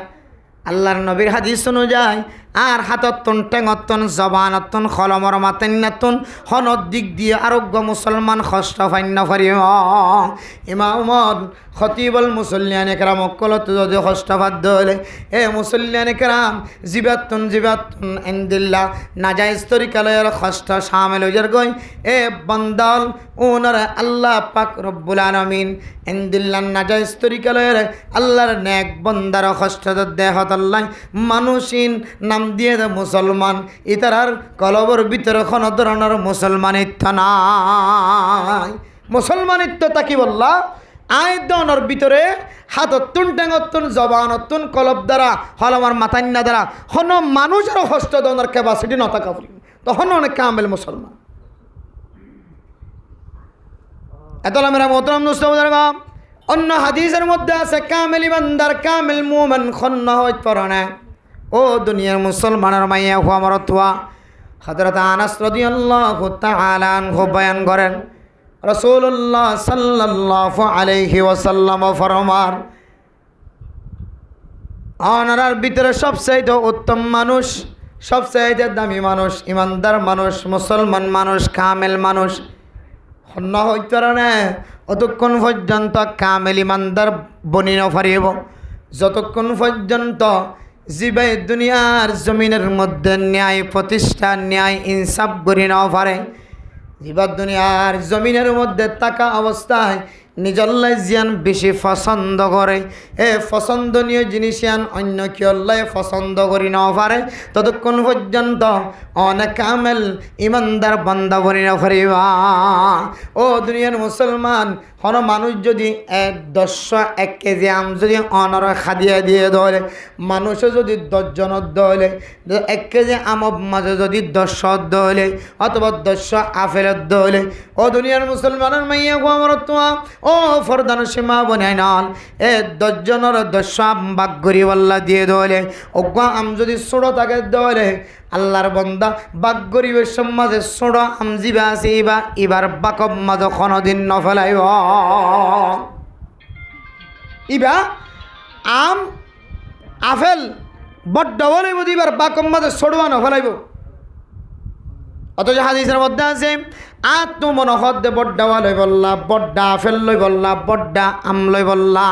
আল্লাহর নবীর হাদিস অনুযায়ী আর হাততন টেঙতন জবানতন খলমর মাতেন্নাতন হনদ দিক দিয়ে আরোগ্য মুসলমান কষ্ট ফান্য ফারিব। ইমামত খতিবল মুসল্লিয়ান কেরাম অকলত যদি কষ্টবাদ্য হলে এ মুসল্লিয়ান কেরাম জিবাতুন এন্দিল্লা নাজাইজ তরিকালয়ের কষ্ট শামিল হয়ে গই এ বন্দাল ওনার আল্লাহ পাক রব্বুল আলামিন এন্দিল্লা নাজাইজ তরিকালয়ের আল্লাহর নেক বন্দার কষ্ট দেহত আল্লাহ মানুষিন নাম দিয়ে মুসলমান। ইতারার কলবর ভিতরে কোন ধরনের মুসলমানিত্ব নাই। মুসলমানিত্ব তাকি বললা আয়দনের ভিতরে হাততুন টেঙতুন জবানতুন কলব দ্বারা হলমার মাতান্না দ্বারা হন মানুষের হস্ত দনের ক্যাপাসিটি নথাকা বলি তখন অনেক কামেল মুসলমান। এতলা মেরা মোহতরম দোস্ত অন্য হাদিসের মধ্যে আছে কামেল ইমানদার কামেল মুমিন খন্ন হইত পারে ও দুনিয়ার মুসলমানের মাইয়া হুয়া মরতুয়া। হযরত আনাস রাদিয়াল্লাহু তাআলা আনহু বয়ান করেন রাসূলুল্লাহ সাল্লাল্লাহু আলাইহি ওয়াসাল্লাম ফরমান ওনার ভিতরে সবচেয়ে উত্তম মানুষ, সবচেয়ে দামি মানুষ, ইমানদার মানুষ, মুসলমান মানুষ, কামেল মানুষ খন্ন হইত পারে অতক্ষণ পর্যন্ত কামেল ইমানদার বনি না পারিব যতক্ষণ পর্যন্ত জীবাই দুনিয়ার জমিনের মধ্যে ন্যায় প্রতিষ্ঠা ন্যায় ইনসাফ করি না পারে। জীবার দুনিয়ার জমিনের মধ্যে থাকা অবস্থায় নিজল্লাই জিয়ান বেশি পছন্দ করে এ পছন্দনীয় জিনিস ইয়ান অন্য কেউল্লাই পছন্দ করি না পারে ততক্ষণ পর্যন্ত অনেক কামেল ইমানদার বান্দা বনি না পারিবা। ও দুনিয়ার মুসলমান হন মানুষ যদি 1 কেজি আম যদি অনর খাদিয়া দিয়ে ধরে মানুষে যদি 10 জনের দলে 1 কেজি আমব মাঝে যদি 10 দলে অথবা 10 আপেলের দলে ও দুনিয়ার মুসলমানের মাইয়া আমার তোমা ও ফরদান সীমা বনাই নল এ 10 জনের 10 আম বাগ গরিবাল্লা দিয়ে দলে অজ্ঞা আম যদি ছোড়ো তাকে দলে আল্লাহর বন্দা বাগ গরিবের সমাজে ছোড়ো আম জিবা আছে এবার বাকব মাঝে কোনোদিন নফেলাইব। ইবা আম আফেল বড্ড বলে বুঝিবার বাকব মাঝে ছোড়োয়া নফেলাইব। অথচ হাদিসের মধ্যে আছে আত্মমনহদ দে বড্ডাওয়া লই বললা বড্ডা আফেল লই বললা বড্ডা আম লই বললা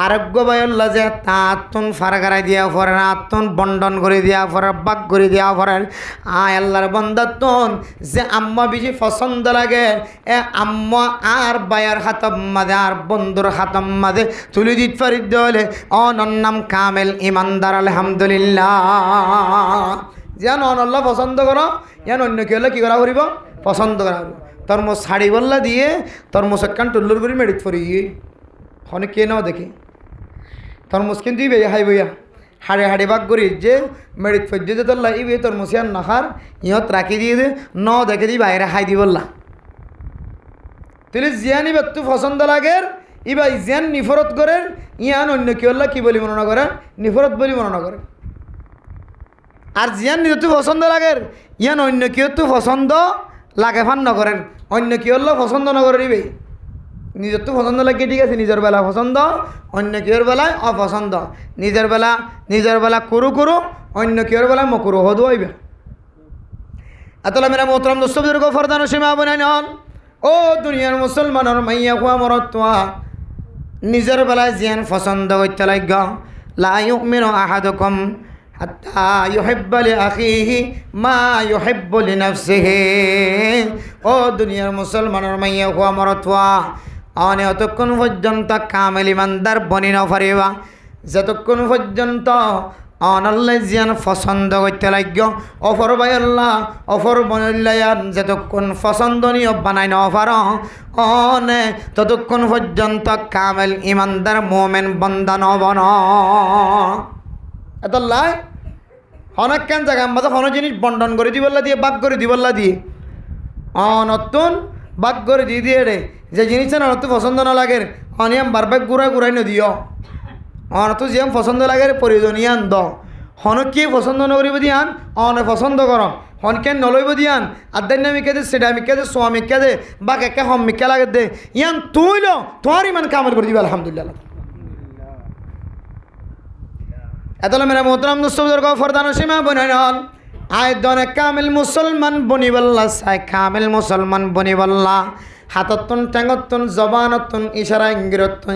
আরোগ্য বয়ল্লা যে তাতুন ফারাগারাই দিয়া ফরেন আত্মন বন্ডন করে দিয়া ফরে বাক করে দিয়া ফরেন আয় আল্লাহর বন্দাতন যে আম্মা বেশি পছন্দ লাগে এ আম্মা আর বায়ার হাতম মাঝে আর বন্ধুর হাতম মাঝে তুলি দিতে পারি হলে অনন্নাম কামেল ইমানদার আলহামদুলিল্লাহ। যেন অনল্লাহ পছন্দ করো যেন অন্য কেউ হলে কী করা করিব পছন্দ করা করিব তরমুজ শাড়ি বললা দিয়ে তরমুজ একখান টুল্লুর করে মেডিত করি অনেক কে নাও দেখি তরমুজ কিন্তু ইবে হাই বইয়া হাড়ে হাড়ে বাগ করি যে মেডিত ফজ্জে যে তোল্লা ইবে তরমুজ ইয়ান নাখার ইহত রাখি দিয়ে দে ন দেখে দিই বাইরে হাই দি বললা তুই জিয়ান ইবার তুই পছন্দ লাগে ইবা জিয়ান নিফরত করে ইয়ান অন্য কেউ হল্লা কী বলি মনে করে নিফরত বলি মনে করে আর জিয়ান নিজে তুই পছন্দ লাগে ইয়ান অন্য কেউ তুই পছন্দ লাগে ফান নকরেন অন্য কেউ হল্লা পছন্দ নকরে দিবে নিজের তো পছন্দ লাগে ঠিক আছে নিজের বেলা পছন্দ অন্য কেউর বেলায় অপছন্দ নিজের বেলা করু অন্য কেউর বেলায় মকুরু হদু হইবে। এতলা মেরা মোহতরম দোস্ত বুজুর্গ ফরদান সীমা বনাই নন ও দুনিয়ার মুসলমানের মাইয়া কুয়া মরতুয়া নিজের বেলায় জিয়ান পছন্দ করতে লাগ লা ইউমিনু আহাদুকুম হাত্তা ইউহিব্বা লিআখিহি মা ইউহিব্বু লিনাফসিহি। ও দুনিয়ার মুসলমানের মাইয়া কুয়া মরতুয়া অনে অতক্ষণ পর্যন্ত কামেল ইমানদার বনি না পারিবা যতক্ষণ পর্যন্ত অনাল্লাই জিয়ান পছন্দ করতে লাগ্য অফর ভাই আল্লাহ অফর বনাইলায়ান যতক্ষণ পছন্দনীয় বানাই ন পার অনে ততক্ষণ পর্যন্ত কামেল ইমানদার মোমেন বন্দা নবন এত লাই অনেক কেন জায়গা আমাদের কোনো জিনিস বন্টন করে দিবল্লা দিয়ে বাক করে দিবল্লা দিয়ে নতুন বাক করে দিয়ে দিয়ে রে যে জিনিসটা নতুন পছন্দ না লাগে অনিয়ম বারবার ঘুরাই নদিও তো যে পছন্দ লাগে প্রয়োজনীয় আন দ হন কি পছন্দ নকরিব দিয়ান অনে পছন্দ কর হন কেন নলইব দিয়ান আদান্য মিকে দে সেটা মিকে দে সোয়া মিকে দে বা একে হম মিকে লাগে দে ইয়ান তুইল তোমার ইমান কামল করে দিবে আলহামদুলিল্লাহ এতলে মেরা মোহতরম দুস্তবুজুর ফরদান সীমা বনান আয় দনে কামিল মুসলমান বনিবল্লা সাই কামিল মুসলমান বনিবল্লা হাততন টেঙতন জবানতন ইশারা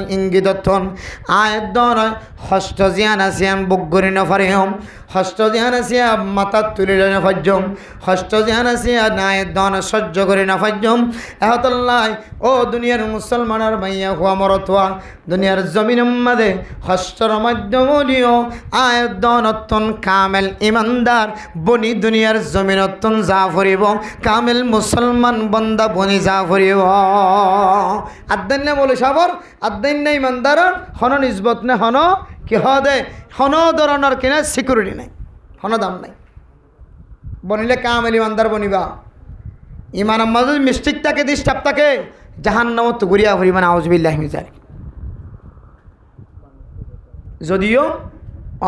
ইঙ্গিততন আয়দন ষষ্ঠ জিয়ান আসিয়ান বুকগরি নফারিহম ষষ্ঠ জিয়ান আসিয়া মাথা তুলিলে নফাজ্যম ষষ্ঠ জিয়ান আসিয়া নায়দন সহ্য করে নফাজ্যম এহতল্লাই ও দুনিয়ার মুসলমানের মাইয়া হুয়া মরতুয়া দুনিয়ার জমিন মাদে ষষ্ঠর মাধ্যমলীয় আয়দনতন কামেল ইমানদার বনি দুনিয়ার জমিনতন যা ফুরিব কামেল মুসলমান বন্দা বনি যা ফুরিব আদান্য বলে সাবর আদান্য ইমানদার হন নিসবত নে হন কি হদে হন ধরনের কিনা সিকিউরিটি নাই হন দাম নাই বনিলে কামেল ইমানদার বনিবা ইমান আমাদের মিস্টিক থাকে ডিস্টার্ব থাকে জাহান্নামত ঘুরিয়া ফুরি মানে আউযুবিল্লাহি মিন যালিক যদিও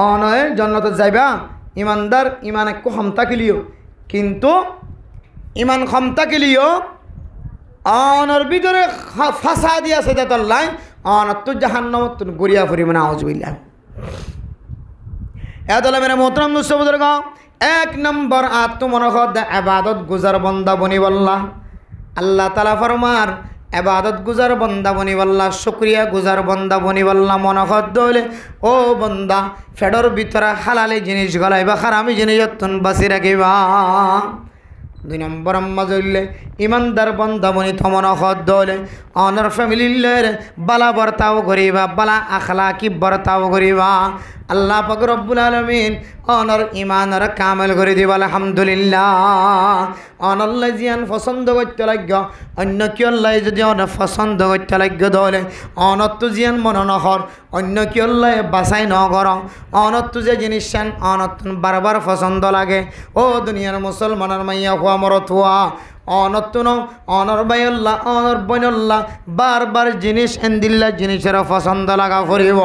অনয় জান্নাতে যাইবা ইমানদার ইমান এক ক্ষমতা কিলিও কিন্তু ইমান ক্ষমতা কিলিও অনর ভিতরে ফাঁসা দিয়া আছে তাল্লাই অনত জাহান্নামত ঘুরিয়া ফুরি মানে আউযুবিল্লাহ এতলে মেরে মোহতরম দুস্তবুজুর এক নম্বর আত্মমনখদ ইবাদত গুজার বন্দা বনিবল্লা আল্লাহ তাআলা ফরমার ইবাদত গুজার বন্দা বনিবল্লা শুকরিয়া গুজার বন্দা বনিবল্লা মনখদ দলে ও বন্দা ফেডর ভিতরে হালালি জিনিস গলাইবা হারামি জিনিস বাঁচি রাখিবা দুই নম্বর আম্মা জইলে ইমানদার বন্দা বনি থমনখদ দলে অনর ফ্যামিলির বালা বর্তাও করিবা বালা আখলাকি বর্তাও করিবা আল্লাহ পাক রব্বুল আলামিন অনর ইমানর কামেল করে দিব আলহামদুলিল্লাহ অনল্লাহ জিয়ান পছন্দ করতে লাগ্য অন্য কি আল্লাহ যদি অন পছন্দ করতে লাগ্য দলে অনত জিয়ান মন নহর অন্য কি আল্লাহ বাছাই নকর অনত যে জিনিস চান অনত বারবার পছন্দ লাগে ও দুনিয়ার মুসলমানের মাইয়া হওয়া মরত হওয়া অনতুন অনর বাইল্লা অনর বইনল্লা বারবার জিনিস এন্দিল্লা জিনিসের পছন্দ লাগা ফুরিব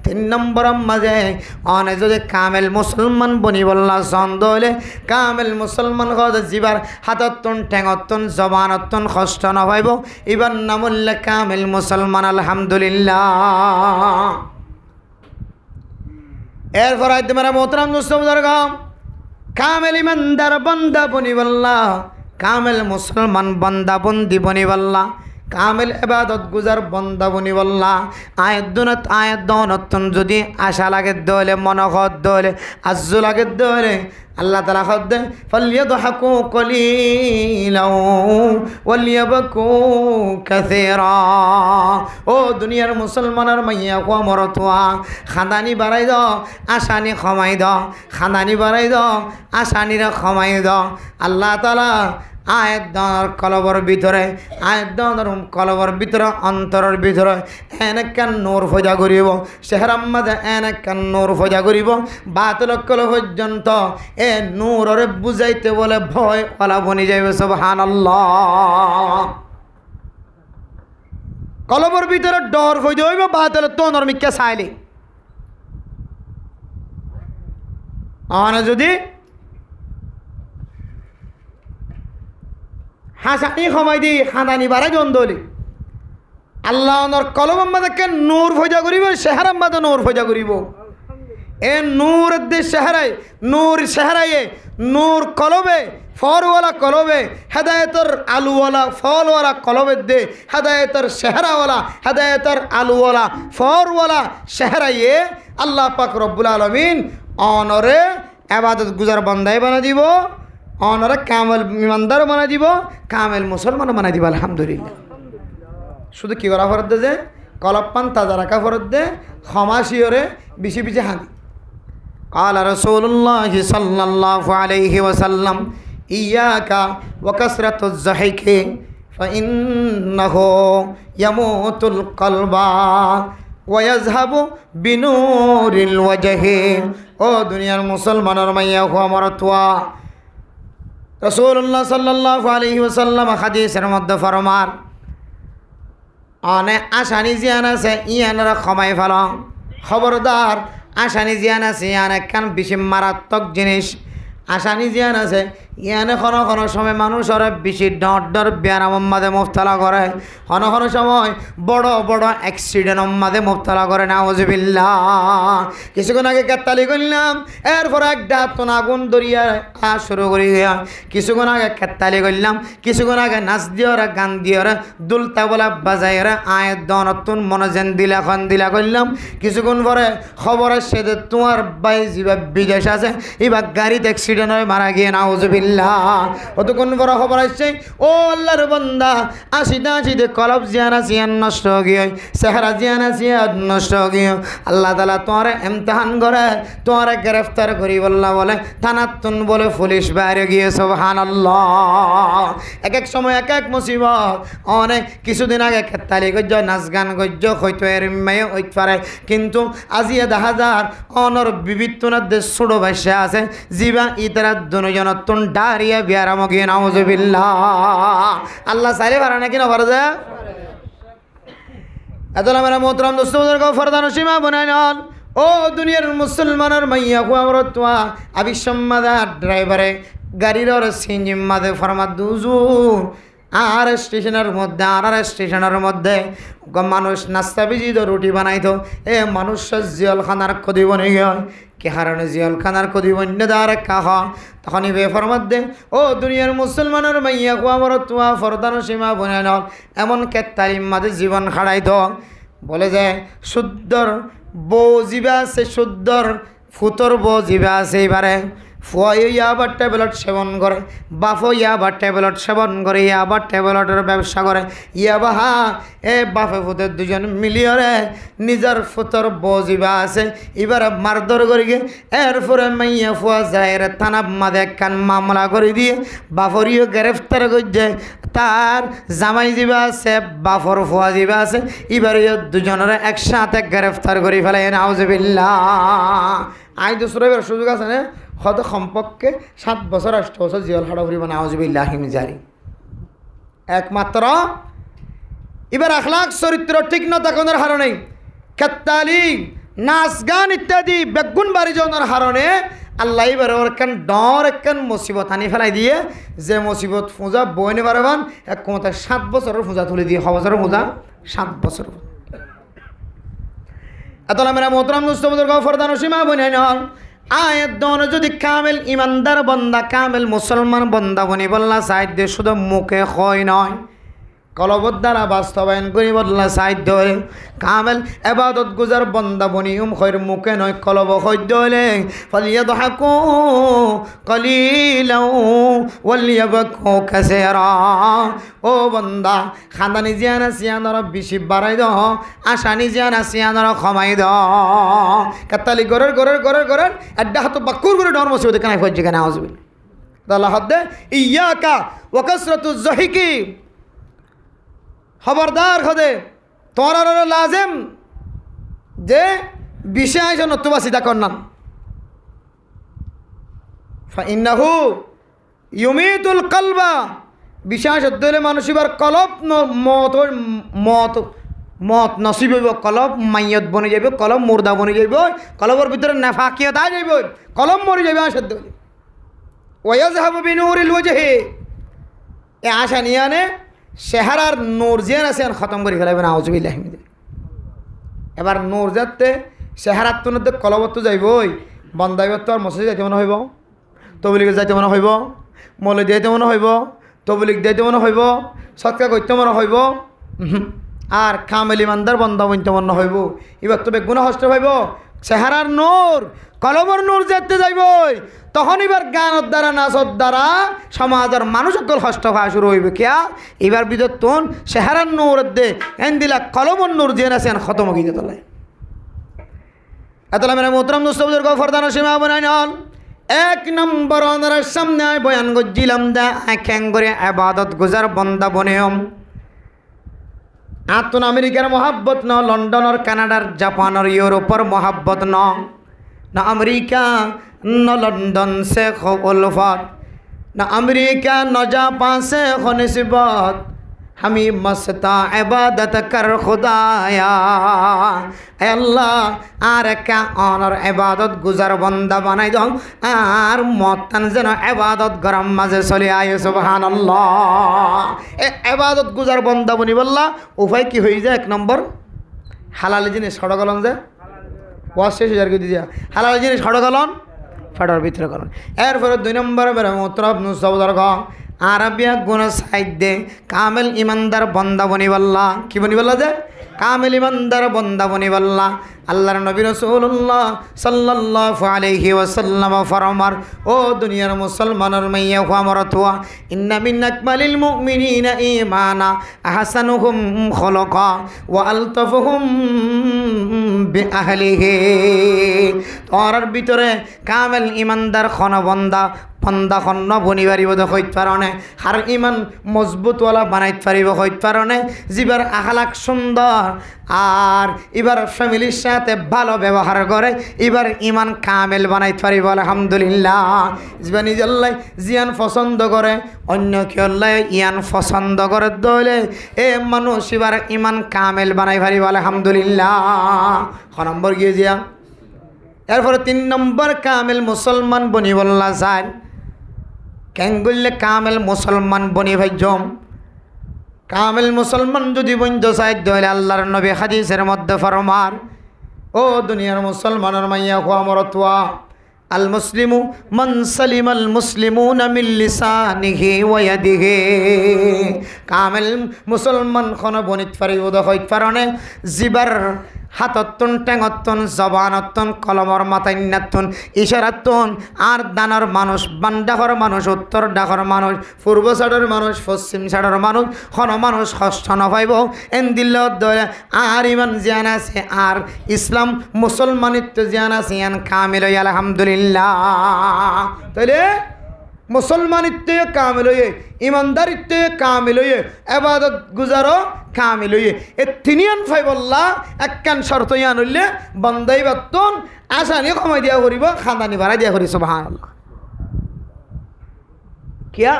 তিন নম্বর মাঝে অনে যদি কামেল মুসলমান বনিবল্লা ছন্দ হলে কামেল মুসলমান জীবার হাততন ঠেঙতন জবানতন কষ্ট নভাইব এবার নামুল্লে কামেল মুসলমান আলহামদুলিল্লাহ এরপর আইতে মেরা মোহতরম দুস্তবুজুর কামেল ইমানদার বন্দা বনিবল্লা কামেল মুসলমান বন্দা বন্দি বনিবল্লা কামেল ইবাদত গুজার বন্দা বনিবল্লা আয়াত দনতন যদি আশা লাগে দলে মনখদ দলে আজ্জু লাগে দলে আল্লাহ তাআলা খদ্দে ফালইয়াদহাকু কলিলাও ওয়ালিয়াবকু কাসীরা ও দুনিয়ার মুসলমানের মাইয়া কো মরতোয়া খাদানি বাড়াই দাও আসানি কমাই দাও খাদানি বাড়াই দাও আসানিরা কমাই দাও আল্লাহ তাআলা আয়াত দনের কলবর ভিতরে আয়াত দনের কলবর ভিতরে অন্তরের ভিতরে এনেকান নূর ফজা করিব শেহরাম্মাদে এনেকান নূর ফজা করিব বাতিল কল পর্যন্ত এ নূররে বুঝাইতে বলে ভয় ওলা বনি যাইবে সুবহানাল্লাহ কলবর ভিতরে ডর ফজা হইব বাতিল তোনর মিক্কা চাইলে আনা যদি হাসানি সময় দি খাদানি বাড়াই জন্দলি আল্লাহ কলম আমাদেরকে নূর ফজা করিব শেহার আমাদের নূর ফজা করিব এ নূর দে শেহারাই নূর শেহারাইয়ে নূর কলবে ফরওয়ালা কলবে হেদায়তর আলুওয়ালা ফলওয়ালা কলবে দে হেদায়তর শেহারাওয়ালা হেদায়তর আলুওয়ালা ফরওয়ালা শেহারাইয়ে আল্লাহ পাক রব্বুল আলামিন অনরে ইবাদত গুজার বান্দাই বানা দিব অনরা কামেল ইমানদার বানাই দিব কামেল মুসলমান বানাই দিব আলহামদুলিল্লাহ শুধু কি করা ফরদ যে কলব পান তাজা রাখা ফরত দে ক্ষমা শিওরে বেশি বেশি হাঁদি قال رسول الله صلى الله عليه وسلم إياك وكثرة الضحك فإنه يموت القلب ويذهب بنور الوجه ও দুনিয়ার মুসলমানের মাইয়া হো আমার তোয়া রাসূলুল্লাহ সাল্লাল্লাহু আলাইহি ওয়াসাল্লাম হাদিসের মধ্যে ফরমান অনে আশানি জিয়ান আছে ইয়ানরা ক্ষমাই ফেলো খবরদার আশানি জিয়ান আছে ইয়ান একখান বেশি মারাত্মক জিনিস আশানি জিয়ান আছে ইয়ানে কোনো সময় মানুষের বেশি ডর ব্যারাম মাঝে মুফতালা করে কোনো সময় বড় বড় অ্যাক্সিডেন্ট মাঝে মুফতালা করে নাউজুবিল্লাহ কিছুক্ষণ আগে কেতালি করলাম এরপর একটা তোন আগুন দরিয়া শুরু করি কিছুক্ষণ আগে কেতালি করলাম কিছুক্ষণ আগে নাচ দিওরা গান দিওরা দুলতা বলা বাজাইরা আয়ের দনতুন মনোজেন দিলা করলাম কিছুক্ষণ পরে খবর আসছে যে তোমার ভাই যেবা বিদেশ আছে এবার গাড়িতে অ্যাক্সিডেন্ট হয়ে মারা গিয়ে নাউজুবিল্লাহ অতক্ষণ বড় খবর আসছে ও আল্লাহর বান্দা আশিতে কলব জিয়ান নষ্ট হয়ে গিয়ে চেহারা জিয়ান নষ্ট হয়ে গিয়ে আল্লাহ তাআলা তোমার ইমতিহান করে তোমার গ্রেফতার করি বললা বলে থানাতুন বলে পুলিশ বাইরে গিয়ে সুবহানাল্লাহ এক সময় এক মুসিবত অনেক কিছুদিন আগে খেতালি গজ্জ নাচ গান গজ্জ হয়তো এর মেয়ে হইতে পারে কিন্তু আজিয়া 10,000 অনর বিবিত্তনার দেশ ছোট ভাষা আছে জীবা ইতারা দুজনতুন ডারিয়া বিয়ারামগি নাউজুবিল্লাহ আল্লাহ সারে পারে নাকি না পারে যায় এতলা মেরা মোহতরম দোস্তদের গো ফরদান সীমা বনাইন ও দুনিয়ার মুসলমানের মাইয়া কো আমরা তোয়া আবিসম্মাদা ড্রাইভারে গাড়ির আর সিনজিম মাদে ফরমা দুজুর আর স্টেশনের মধ্যে মানুষ নাস্তা বিজিত রুটি বানাইতো এ মানুষ জিয়ল খানার কদি বনে গিয়ে কে হারণে জিয়ল খানার কদি বন্য দার কাহ তখন বে ফরমাত দে ও দুনিয়ার মুসলমানের মাইয়া কো আমার তোয়া ফরদান সীমা বনে নল এমন কে তালিম মাঝে জীবন খাড়াইতো বলে যে শুদ্ধর বউ জিবা আছে শুদ্ধর ফুতর বউ জিবা আছে এবারে ফুয়াইও ইয়াবার ট্যাবলেট সেবন করে বাফও ইয়াবার ট্যাবলেট সেবন করে ইয়াবার ট্যাবলেটের ব্যবসা করে ইয়াবা হা এ বাফে ফুতের দুজন মিলিয়রে নিজের ফুতর বজিবা আছে এবার মারধর করে গিয়ে এরপরে মাইয়া ফুয়া যায় থানার মাঝে একখান মামলা করে দিয়ে বাফরিও গ্রেফতার করছে তার জামাই জিবা আছে বাফর ফুয়া জিবা আছে এবার দুজনের একসাথে গ্রেফতার করে ফেলে নাউজুবিল্লাহ আই দুসরা এবার সুযোগ আছে না হয়তো সম্পর্কে 7 বছর 8 বছর জিয়াল হাড়া ফুরিব নাউজুবিল্লাহি মিন জারি একমাত্র এবার আখলাক চরিত্র ঠিক না থাকার কারণে খেতালি নাচ গান ইত্যাদি বেগুন বাড়ি যাওয়ার কারণে আল্লাহ এবার একখান ডর একখান মুসিবত আনি ফেলাই দিয়ে যে মুসিবত পূজা বইনে পারবান এক কোথায় 7 বছরের পূজা তুলে দিয়ে 6 বছরের পূজা 7 বছর এতলা মেরা মোহতরম দোস্তদের গো ফরদান সীমা বনে নল আয়াত দন যদি কামেল ইমানদার বন্দা কামেল মুসলমান বন্দা বনি বললা সাহিত্য শুধু মুখে হয় নয় কলবত দ্বারা বাস্তবায়ন করি বললা সাহিত্য হলে কামেল এবাদত গুজার বন্দা বনি খৈর মুখে নয় কলব সহ্য হলে ফালিয়াদহাকু কলিলাও ওয়ালিয়াবকু কাসীরা ও বন্দা খানদানি জিয়ানা সিয়ানর বেশি বাড়াই দ আশানি জিয়ানা সিয়ানর কমাই দ কাতালি গরের আড্ডা হাত বাকুর করে ডর মসজিদে কানাই ফজ্জি কানা আউযুবিল আল্লাহ হদ্দে ইয়াকা ওয়া কাসরাতুজ যাহিকি খবরদার খদে তোমার লাজেম যে বিষয় নতুবা চিন্তা করনাম ফাইন্নাহু ইউমিতুল কলবা বিষয় সত্য হলে মানুষ এবার কলব মত নসিব হইব কলব মাইয়ত বনে যাইব কলব মুর্দা বনে যাইব কলবর ভিতরে নাফাকিয়ত আই যাইব কলম মরে যাইব সত্য হলে ওয়ায়াযহাবু বিনুরিল ওয়াজহি এ আশা নিয়ে আনে চেহারার নূর জিয়ান আছে খতম করে ফেলাইবে না আউযুবিল্লাহি মিন এবার নূর যাতে চেহারার তুনতে কলবত যাইবই বন্দাইব তো আর মসজিদ যাইতে মনে হইব তবলিগে যাইতে মনে হইব মৌলুদ যাইতে মনে হইব তবলিগ যাইতে মনে হইব সৎকার করতে মনে হইব আর কামেল ইমানদার বন্দা বনতে মনে হইব এবার তো বেগুনা হস্ত হইব চেহারার নূর কলবর নূর যাতে যাইবই তখন এবার গানের দ্বারা নাচর দ্বারা সমাজের মানুষ সকল হস্ত হওয়া শুরু হইবে কিয়া এবার বিদর তোন চেহারার নূর দে এন দিলা কলমর নূর দিয়ে আছেন খতম গিয়ে তোলায় এতলা মেরা মোহতরম দোস্তবুজুর গফরদান সীমা বানাই নল এক নম্বর ওনার সামনে বয়ান গজিলাম দা আখ্যান করে ইবাদত গুজার বন্দা বনেয়ম আতুন আমেরিকার মহাব্বত ন লন্ডনের কানাডার জাপানের ইউরোপের মহাব্বত ন না আমেরিকা ন লন্ডন সে উলফত না আমেরিকা ন জাপান সে নিসবত हमी मस्ता इबादत कर खुदाया अल्लाह आर क्या ऑनर इबादत गुजर बंदा बनाई दो आर मौतन जन इबादत गरम मजे चले आए सुबहान अल्लाह ए इबादत गुजर बंदा बनी बल्ला उपाय की हुई जाए एक नंबर हालाल जिनिस खड़ा गलन जे वास्ते से जरके दीजिए हालाल जिनिस खड़ा गलन फटार भीतर गलन एर फिर 2 नंबर मेरा मुतरफ नुसबदर का আরবিয়া গুণ সাহিত্যে কামেল ইমানদার বন্দা বনিবাল্লাহ কি বনিবাল্লাহ যে কামেল ইমানদার বন্দা বনিবাল্লাহ আল্লাহর নবী রাসূলুল্লাহ সাল্লাল্লাহু আলাইহি ওয়াসাল্লাম ফরমার ও দুনিয়ার মুসলমানের মাইয়া ওয়ামরাতুয়া ইন্না মিন আকমালিল মুমিনিনা ঈমানা আহসানুহুম খুলুকা ওয়া আলতাফুহুম বিআহলিহি তোর ভিতরে কামেল ইমানদার খন বন্দা বন্দা খন্ন বনিবারিব হইত পারনে আর ইমান মজবুতওয়ালা বানাইতে পারিব হইত পারনে জীবার আখলাক সুন্দর আর এবার ফ্যামিলির সাথে ভালো ব্যবহার করে এবার ইমান কামেল বানাইতে পারিব আলহামদুলিল্লাহ জীবা নিজল্লাই জিয়ান পছন্দ করে অন্য কেউল্লাই ইয়ান পছন্দ করে দইলে এ মানুষ এবার ইমান কামেল বানাই পারিব আলহামদুলিল্লাহ খ নম্বর গিয়ে জিয়া এরপরে 3 নম্বর কামেল মুসলমান বনিবল্লা যায় কেন বললে কামেল মুসলমান বনি ভাইজম কামেল মুসলমান যদি বন্ধ সাইড দইলে আল্লাহর নবী হাদিসের মধ্যে ফরমার ও দুনিয়ার মুসলমানের মাইয়া ওয়ামরাতুয়া আল মুসলিমু মান সালিমাল মুসলিমুনা মিন লিসানিহি ওয়া ইয়াদিহি কামেল মুসলমান খন বনিত পারিব হইত পারনে জিবার হাতত্তন টেঙত্তন জবানত্তন কলমর মাতাইনাত্তন ইশারাত্তন আর দানার মানুষ বান্ডাহর মানুষ উত্তর ডাকর মানুষ পূর্ব সাইডের মানুষ পশ্চিম সাইডের মানুষ খন মানুষ হস্ত নপাইব এন দিল্ল আর ইমান জিয়ান আছে আর ইসলাম মুসলমানিত্ব জিয়ান আছে ইয়ান কামিল আলহামদুলিল্লাহ তাইলে মুসলমানিত্ব কামিল ইমানদারিত্ব কামিল ইবাদত গুজারো কামিল এ তিনিয়ান ফাইবল্লা একখান শর্ত ইয়ান হইলে বন্দাই বাত্তন আসানি কমাই দিয়া করিব খানদানি বাড়াই দিয়া করি সুবহানাল্লাহ কিয়া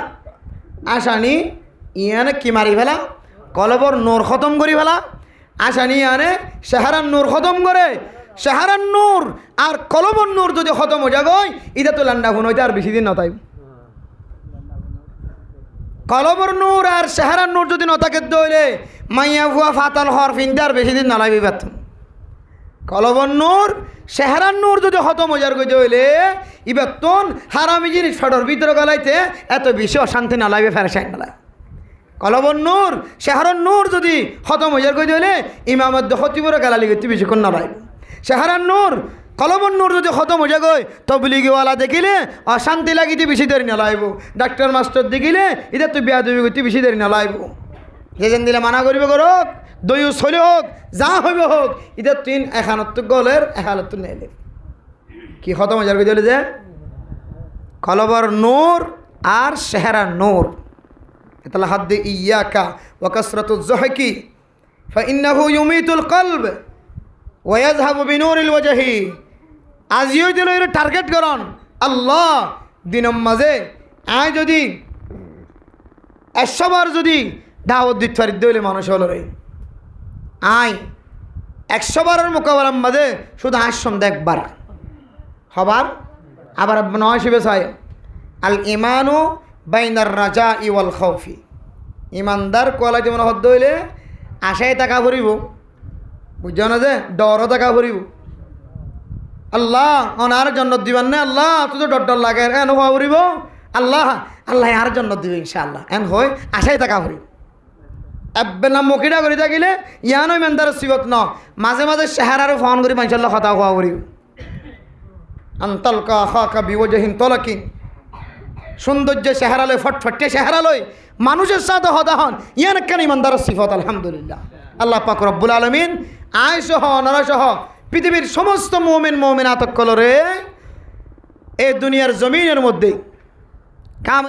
আসানি ইয়ানে কি মারি ফেলা কলবর নূর খতম করি ফেলা আসানি ইয়ানে শাহরান নূর খতম করে শাহরান নূর আর কলবর নূর যদি খতম হয়ে যায় এটা তো লান্ডা ফোন হইতে আর বেশি দিন নতাই কলবর নূর আর শাহরান নূর যদি নতাকে দইলে মাইয়া ভুয়া ফাতাল হর ফিনতে আর বেশি দিন নালাবি পারতাম কলবর নূর শাহরান নূর যদি খতম হয়ে যার কইতে হইলে এবার তোন হারামি জিনিস ফটর ভিতরে গলাইতে এত বেশি অশান্তি নালাইবে ফেরেশান নালাই কলবর নূর শাহরান নূর যদি খতম হয়ে যার কইতে হইলে ইমামত খতিবরে গালালি করতে বেশিক্ষণ নালাইব শাহরান নূর কলবর নূর যদি খতম হয়ে যায় তবলিগিওয়ালা দেখিলে অশান্তি লাগিতে বেশি দেরি নালাইব ডাক্তার মাস্টার দেখিলে এটা তুই বিয়া দেবি করতে বেশি দেরি নালাইব যেদিন দিলে মানা করিবে করক দইও চলে হোক যা হইব হোক এটা তুই এখানত গলের এখানত নেলে কি খতম হয়ে যাবে যে কলবর নূর আর শাহরান নূর এতলা হাদ ইয়াকা ওয়া কাসরাতুজ যহকি ফাইন্নাহু ইউমিতুল কলব ওয়া ইয়াযহাবু বিনুরিল ওয়াজহি আজিও দিল এর টার্গেট করন আল্লাহ দিনম মাঝে আয় যদি 100 বার যদি দাওয়াত দিতে পারি দইলে মানুষ হলো রে আয় 100 বারের মোকাবেলার মাঝে শুধু আশ্রম দেখবার হবার আবার নয় শিবে চাই আল ইমানু বাইনার রাজা ইওয়াল খাউফি ইমানদার কোয়ালা যেমন হদ হইলে আশায় টাকা ভরিব বুঝছ না যে ডরও টাকা ভরিব আল্লাহ অনার জন্য দিবেন না আল্লাহ তুই তো ডর লাগে এন হওয়া ভরিব আল্লাহ আল্লাহ আর জন্য দিবে ইনশাআল্লাহ এন হয় আশায় টাকা ভরিব এবে না মকিটা করে থাকিলে ইয়ানো ইমানদার সিবত ন মাঝে মাঝে চেহারারও ফোন করি মাইশাল্লাহ কথা হওয়া ভরিব আন্তালকা খাকা বিওজহিন তলাকিন, সৌন্দর্য চেহারালয়, ফটফটে চেহারালয়, মানুষের সাথে হদাহন, ইয়ান কেন ইমানদারের সিফত। আলহামদুলিল্লাহ। আল্লাহ পাক রব্বুল আলমিন আয়সহ নারাসহ পৃথিবীর সমস্ত মুমিন মুমিনাত কলরে এই দুনিয়ার জমিনের মধ্যে কাম